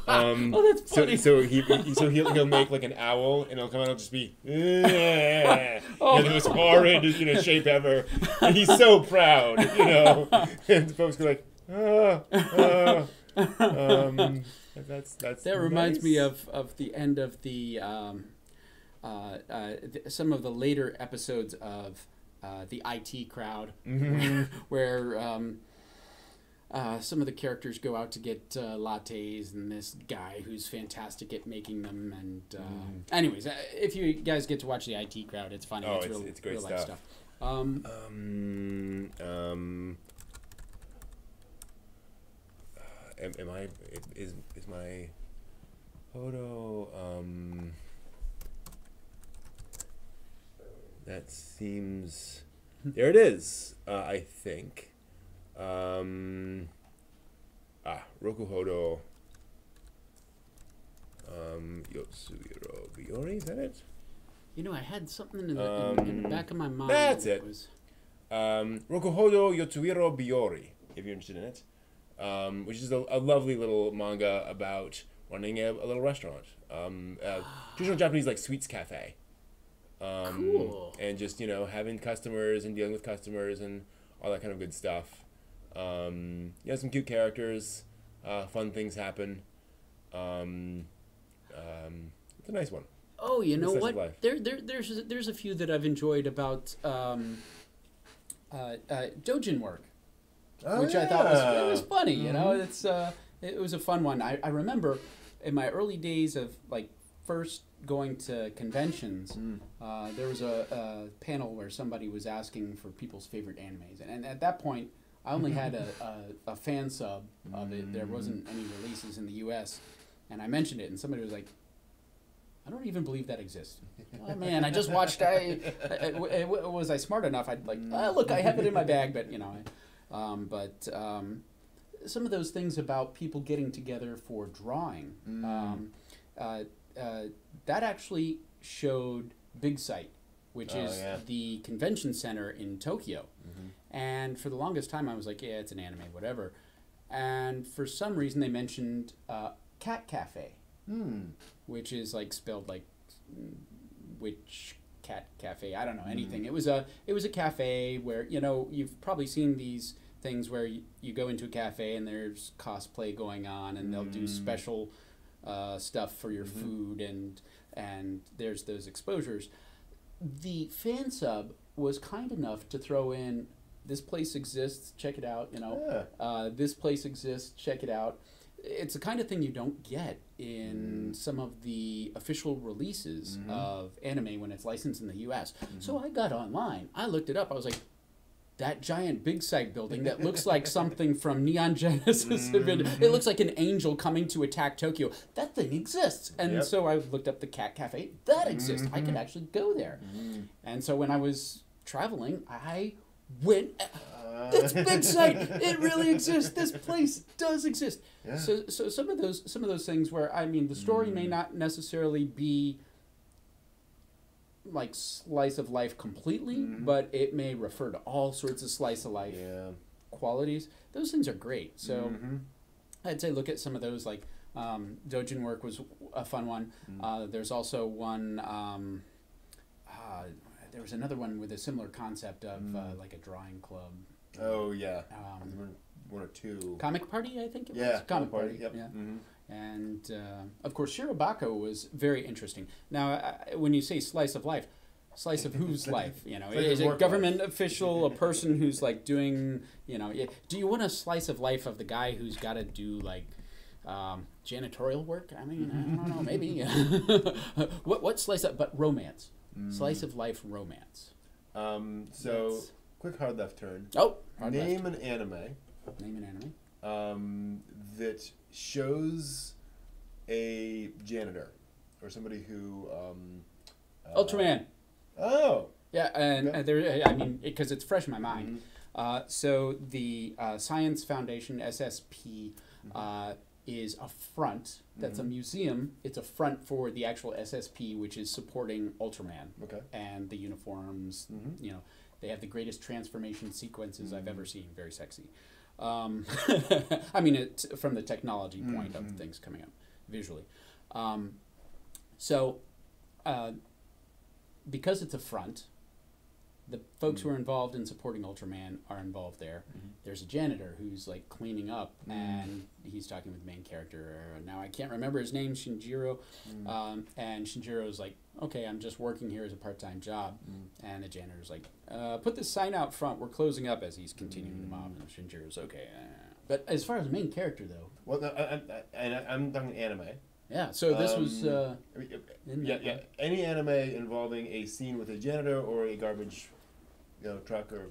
Oh, that's funny.
So he'll make like an owl, and it'll come out and just be the most horrid shape ever. And he's so proud, And folks go like, that's
that reminds
nice.
me of the end of the some of the later episodes of the IT Crowd, where some of the characters go out to get lattes, and this guy who's fantastic at making them. And anyways, if you guys get to watch the IT Crowd, it's funny.
Oh,
it's
great
real life
stuff. Is my photo that seems there it is, I think. Roku Hodo Yotsuhiro Biori, is that it?
I had something in the back of my mind.
That's
that
it.
Was...
Roku Hodo Yotsuhiro Biori, if you're interested in it. Which is a lovely little manga about running a little restaurant. Traditional Japanese, like, sweets cafe.
Cool.
And just, having customers and dealing with customers and all that kind of good stuff. Some cute characters. Fun things happen. It's a nice one.
Oh, you know
Slice of
what?
life.
There's a few that I've enjoyed about Dojin work. Which I thought was funny. It's it was a fun one. I remember in my early days of like first going to conventions, there was a panel where somebody was asking for people's favorite animes, and at that point I only had a fan sub of it. There wasn't any releases in the U.S., and I mentioned it, and somebody was like, I don't even believe that exists. Oh man, I just watched. Was I smart enough? I'd like, look, I have it in my bag, but some of those things about people getting together for drawing, that actually showed Big Sight, which is the convention center in Tokyo. And for the longest time, I was like, yeah, it's an anime, whatever. And for some reason, they mentioned Cat Cafe, which is like spelled like which cat cafe. I don't know anything. It was a cafe where you've probably seen these things where you go into a cafe and there's cosplay going on, and they'll do special stuff for your food, and there's those exposures. The fan sub was kind enough to throw in, this place exists, check it out, this place exists, check it out. It's the kind of thing you don't get in some of the official releases of anime when it's licensed in the U.S. So I got online. I looked it up. I was like, that giant Big Sight building that looks like something from Neon Genesis. It looks like an angel coming to attack Tokyo. That thing exists. And so I looked up the Cat Cafe. That exists. I could actually go there. And so when I was traveling, I went... It's Big Sight. It really exists. This place does exist. Yeah. So some of those things where, the story may not necessarily be like slice of life completely, but it may refer to all sorts of slice of life qualities. Those things are great. So I'd say look at some of those. Like Dojin Work was a fun one. There's also one. There was another one with a similar concept of like a drawing club.
Oh yeah, one or two.
Comic Party, I think it was.
Yeah,
Comic Party.
Yep.
Yeah. And of course, Shirobako was very interesting. Now, when you say slice of life, slice of whose life? Is it a government official, a person who's like doing? Do you want a slice of life of the guy who's got to do like janitorial work? I don't know, maybe. What slice of? But romance, slice of life romance.
Quick hard left turn.
Oh,
Name an anime.
Name an anime.
That shows a janitor or somebody who.
Ultraman.
Oh.
Yeah, and there. Because it's fresh in my mind. So the Science Foundation (SSP) is a front. That's a museum. It's a front for the actual SSP, which is supporting Ultraman.
Okay.
And the uniforms, you know, they have the greatest transformation sequences I've ever seen. Very sexy. I mean, it from the technology point of things coming up visually. Because it's a front, the folks who are involved in supporting Ultraman are involved there. There's a janitor who's like cleaning up, and he's talking with the main character. Now I can't remember his name, Shinjiro. And Shinjiro's like, okay, I'm just working here as a part-time job. And the janitor's like, put this sign out front, we're closing up, as he's continuing the mob. And Shinjiro's okay. But as far as the main character, though.
Well, no, I'm talking anime.
Yeah, so this was...
Any anime involving a scene with a janitor or a garbage truck or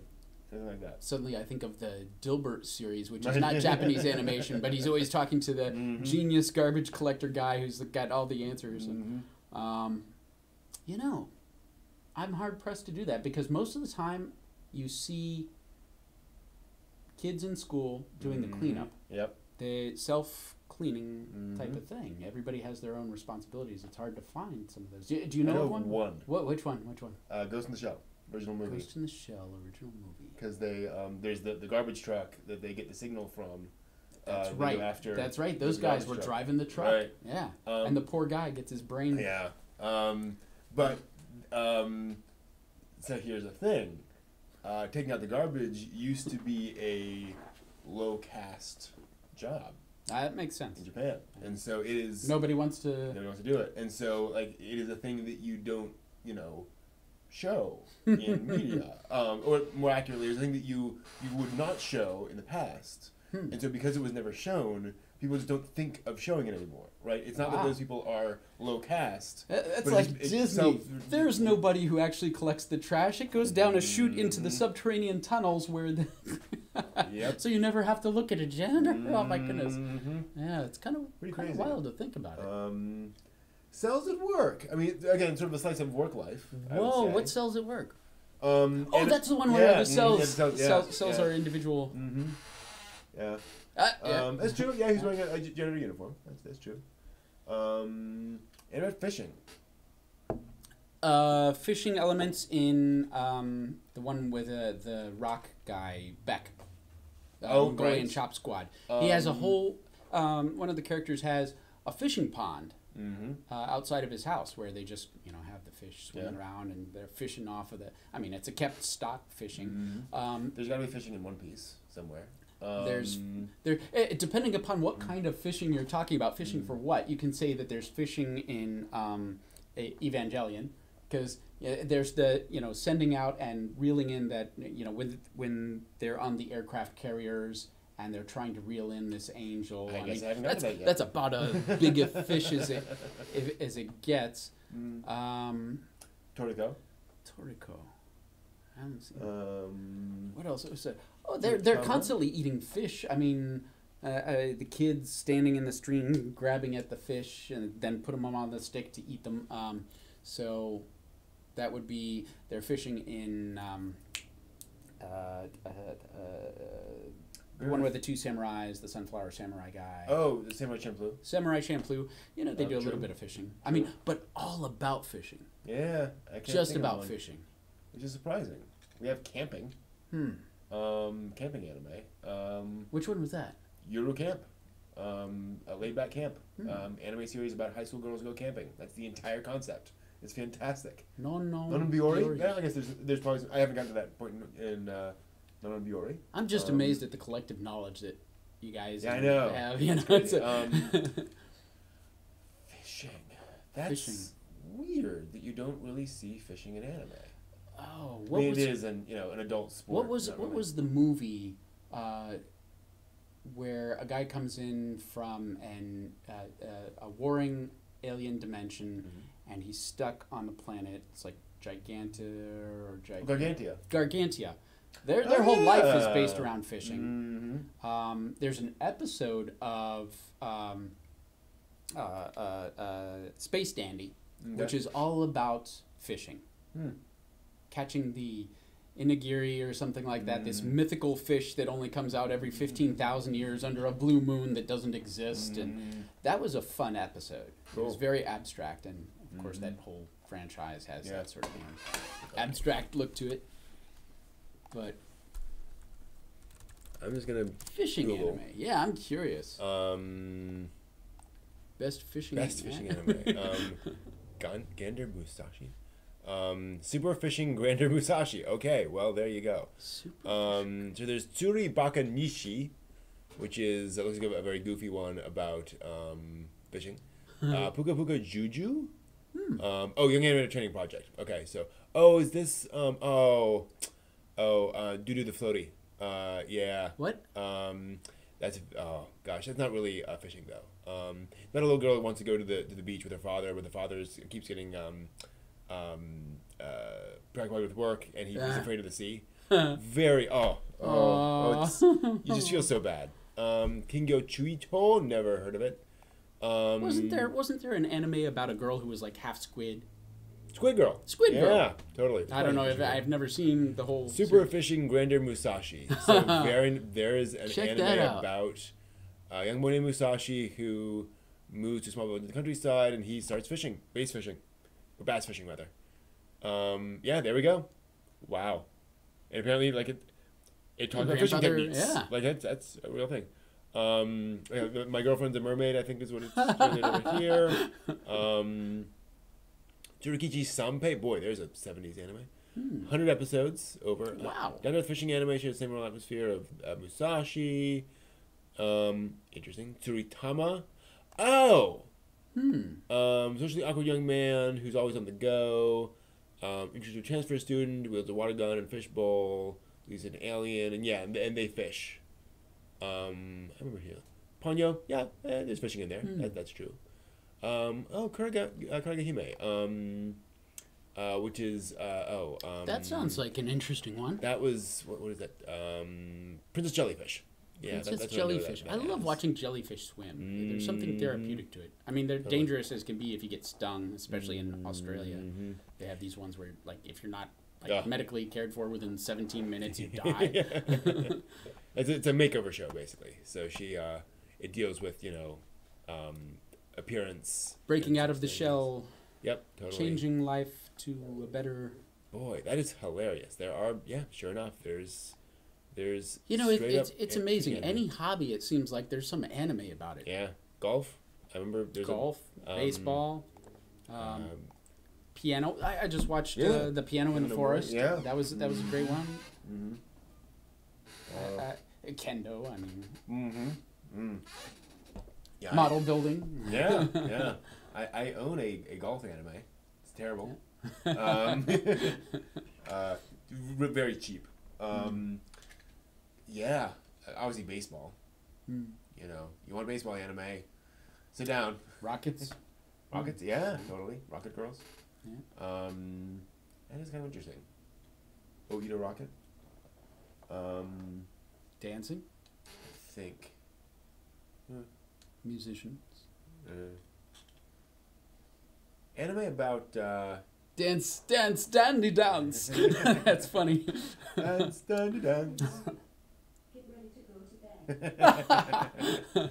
anything like that.
Suddenly I think of the Dilbert series, which is not Japanese animation, but he's always talking to the genius garbage collector guy who's got all the answers. And, you know, I'm hard-pressed to do that because most of the time you see kids in school doing the cleanup.
Yep.
The self-cleaning type of thing. Everybody has their own responsibilities. It's hard to find some of those. Do you know of one? What? Which one?
Ghost in the Shell. Original movie.
Ghost in the Shell, original movie.
Because they there's the garbage truck that they get the signal from.
That's right. That's right. Those guys were driving the truck.
Right.
Yeah. And the poor guy gets his brain.
Yeah. So here's the thing. Taking out the garbage used to be a low caste job.
That makes sense.
In Japan, and so it is.
Nobody wants to
do it, and so like it is a thing that you don't show in media, or more accurately, it's a thing that you would not show in the past, and so because it was never shown, people just don't think of showing it anymore, right? It's not that those people are low caste.
That's like Disney. There's nobody who actually collects the trash. It goes down a chute into the subterranean tunnels where the... So you never have to look at a janitor? Oh my goodness. Yeah, it's kind of
pretty crazy.
Wild to think about it.
Cells at work. I mean, again, sort of a slice of work life.
Whoa, what cells at work? That's the one where the cells are individual.
Yeah. That's true. Yeah, he's wearing a janitor uniform. That's true. And about fishing.
Fishing elements in the one with the rock guy, Beck. Mongolian Chop Squad. He has a whole... one of the characters has a fishing pond outside of his house where they just, have the fish swimming around and they're fishing off of the... I mean, it's a kept stock fishing.
There's got to be fishing in One Piece somewhere.
Depending upon what kind of fishing you're talking about, fishing for what, you can say that there's fishing in Evangelion, because there's the sending out and reeling in that when they're on the aircraft carriers and they're trying to reel in this angel.
I haven't got that yet.
That's about as big a fish as it gets.
Toriko.
I haven't seen what else? They're constantly eating fish. I mean, the kids standing in the stream grabbing at the fish and then put them on the stick to eat them. So that would be they're fishing in the one with the two samurais, the sunflower samurai guy.
Oh, the Samurai Champloo.
Samurai Champloo. They do a little bit of fishing. I mean, but all about fishing.
Yeah,
just about fishing.
Which is surprising. We have camping. Camping anime.
Which one was that?
Euro Camp. A laid-back camp. Anime series about high school girls go camping. That's the entire concept. It's fantastic. Non-Biori? Yeah, I guess there's probably... I haven't gotten to that point in Non-Biori.
I'm just amazed at the collective knowledge that you guys
I know.
have.
Fishing. That's weird that you don't really see fishing in anime.
Oh,
it is an adult sport.
What was the movie where a guy comes in from a warring alien dimension and he's stuck on the planet? It's like Gargantia. Their whole life is based around fishing. There's an episode of Space Dandy, which is all about fishing. Catching the inagiri or something like that. This mythical fish that only comes out every 15,000 years under a blue moon that doesn't exist, and that was a fun episode. Cool. It was very abstract, and of course that whole franchise has that sort of abstract look to it. But
I'm just gonna
fishing
Google.
anime. Yeah, I'm curious. Best fishing
anime. Gander Musashi. Super Fishing Grander Musashi. Okay, well there you go. So there's Tsuri Baka Nishi, which is looks like a very goofy one about fishing. Puka Puka Juju. Young Animated Training Project. Okay, so is this Doo Doo the Floaty. Yeah.
What?
That's that's not really fishing though. Not a little girl that wants to go to the beach with her father, but the father keeps getting preoccupied with work, and he's afraid of the sea. Very you just feel so bad. Kingo Chuito, never heard of it.
Wasn't there an anime about a girl who was like half squid?
Squid Girl.
Squid Girl.
Yeah, totally.
I don't know if I've never seen the whole
Super Fishing Grander Musashi. So there is an anime about a young boy named Musashi who moves to a small village in the countryside, and he starts fishing, bass fishing, or bass fishing rather. There we go. Wow. And apparently, like it talks about fishing techniques. Yeah. Like that's a real thing. My Girlfriend's a Mermaid, I think is what it's translated over here. Jurikichi Sanpei, boy, there's a 70s anime. 100 episodes over.
Wow.
Down to fishing anime shares the same real atmosphere of Musashi. Interesting. Tsuritama. Socially awkward young man who's always on the go. Interesting transfer student, wields a water gun and fishbowl. He's an alien, and they fish. I remember here. Ponyo, there's fishing in there. That's true. Kuragahime, which is
that sounds like an interesting one.
That was what is that? Princess Jellyfish. Yeah,
Princess Jellyfish. I love watching jellyfish swim. There's something therapeutic to it. I mean, they're dangerous as can be if you get stung, especially in Australia. They have these ones where, like, if you're not medically cared for within 17 minutes, you die.
It's a makeover show basically. So she it deals with appearance,
breaking out of the shell.
Yep, totally.
Changing life to a better.
Boy, that is hilarious. There are sure enough. There's
it's amazing. Any hobby, it seems like there's some anime about it.
Yeah, golf. I remember there's
baseball, piano. I just watched the Piano in the Forest.
Yeah,
that was a great one. Kendo. I mean. Yeah, model building.
Yeah. I own a golf anime. It's terrible. Very cheap. Obviously baseball. You want a baseball anime? Sit down.
Rockets.
Rockets. Yeah, totally. Rocket Girls.
Yeah.
That is kind of interesting. Eat a Rocket.
Dancing.
I think.
Musicians.
Anime about
dance, dandy dance. That's funny.
Dance, dandy dance.
Get ready to go to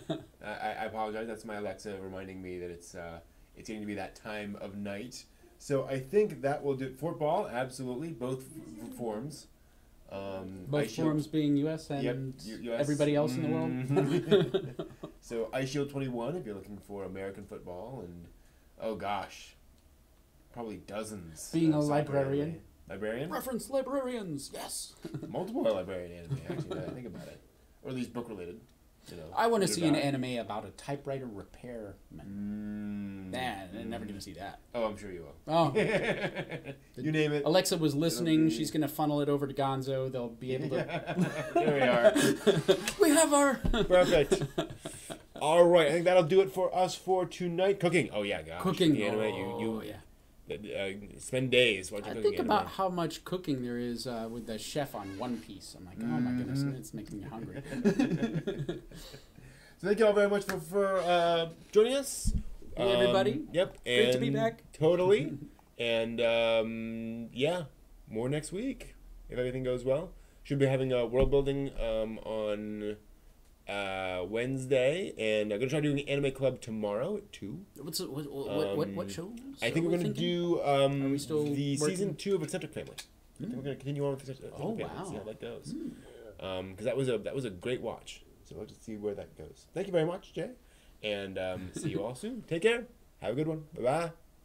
bed.
I apologize. That's my Alexa reminding me that it's getting to be that time of night. So I think that will do it. Football, absolutely, both forms.
Both forms being U.S. and US. Everybody else in the world.
So iShield 21 if you're looking for American football, and probably dozens.
Being a librarian.
Librarian?
Reference librarians, yes.
Multiple librarian anime, actually, now that I think about it. Or at least book related.
I want to see an anime about a typewriter repairman. I'm never going to see that.
Oh, I'm sure you will.
Oh.
You name it.
Alexa was listening. She's going to funnel it over to Gonzo. They'll be able to...
There we are.
We have our...
Perfect. All right. I think that'll do it for us for tonight. Cooking. Oh, yeah, gosh.
Cooking.
The anime, spend days watching cooking.
I think about how much cooking there is with the chef on One Piece. I'm like, oh my goodness, it's making me hungry.
So thank you all very much for joining us.
Hey, everybody.
Yep.
Great
and
to be back.
Totally. And more next week. if everything goes well. Should be having a world building on Wednesday, and I'm gonna try doing Anime Club tomorrow at 2.
What shows?
I think we're gonna do
we still
the
working?
season 2 of Eccentric Family. I think we're gonna continue on with Eccentric Family.
wow.
See how that goes. Because that was a great watch. So we'll just see where that goes. Thank you very much, Jay, and see you all soon. Take care. Have a good one. Bye bye.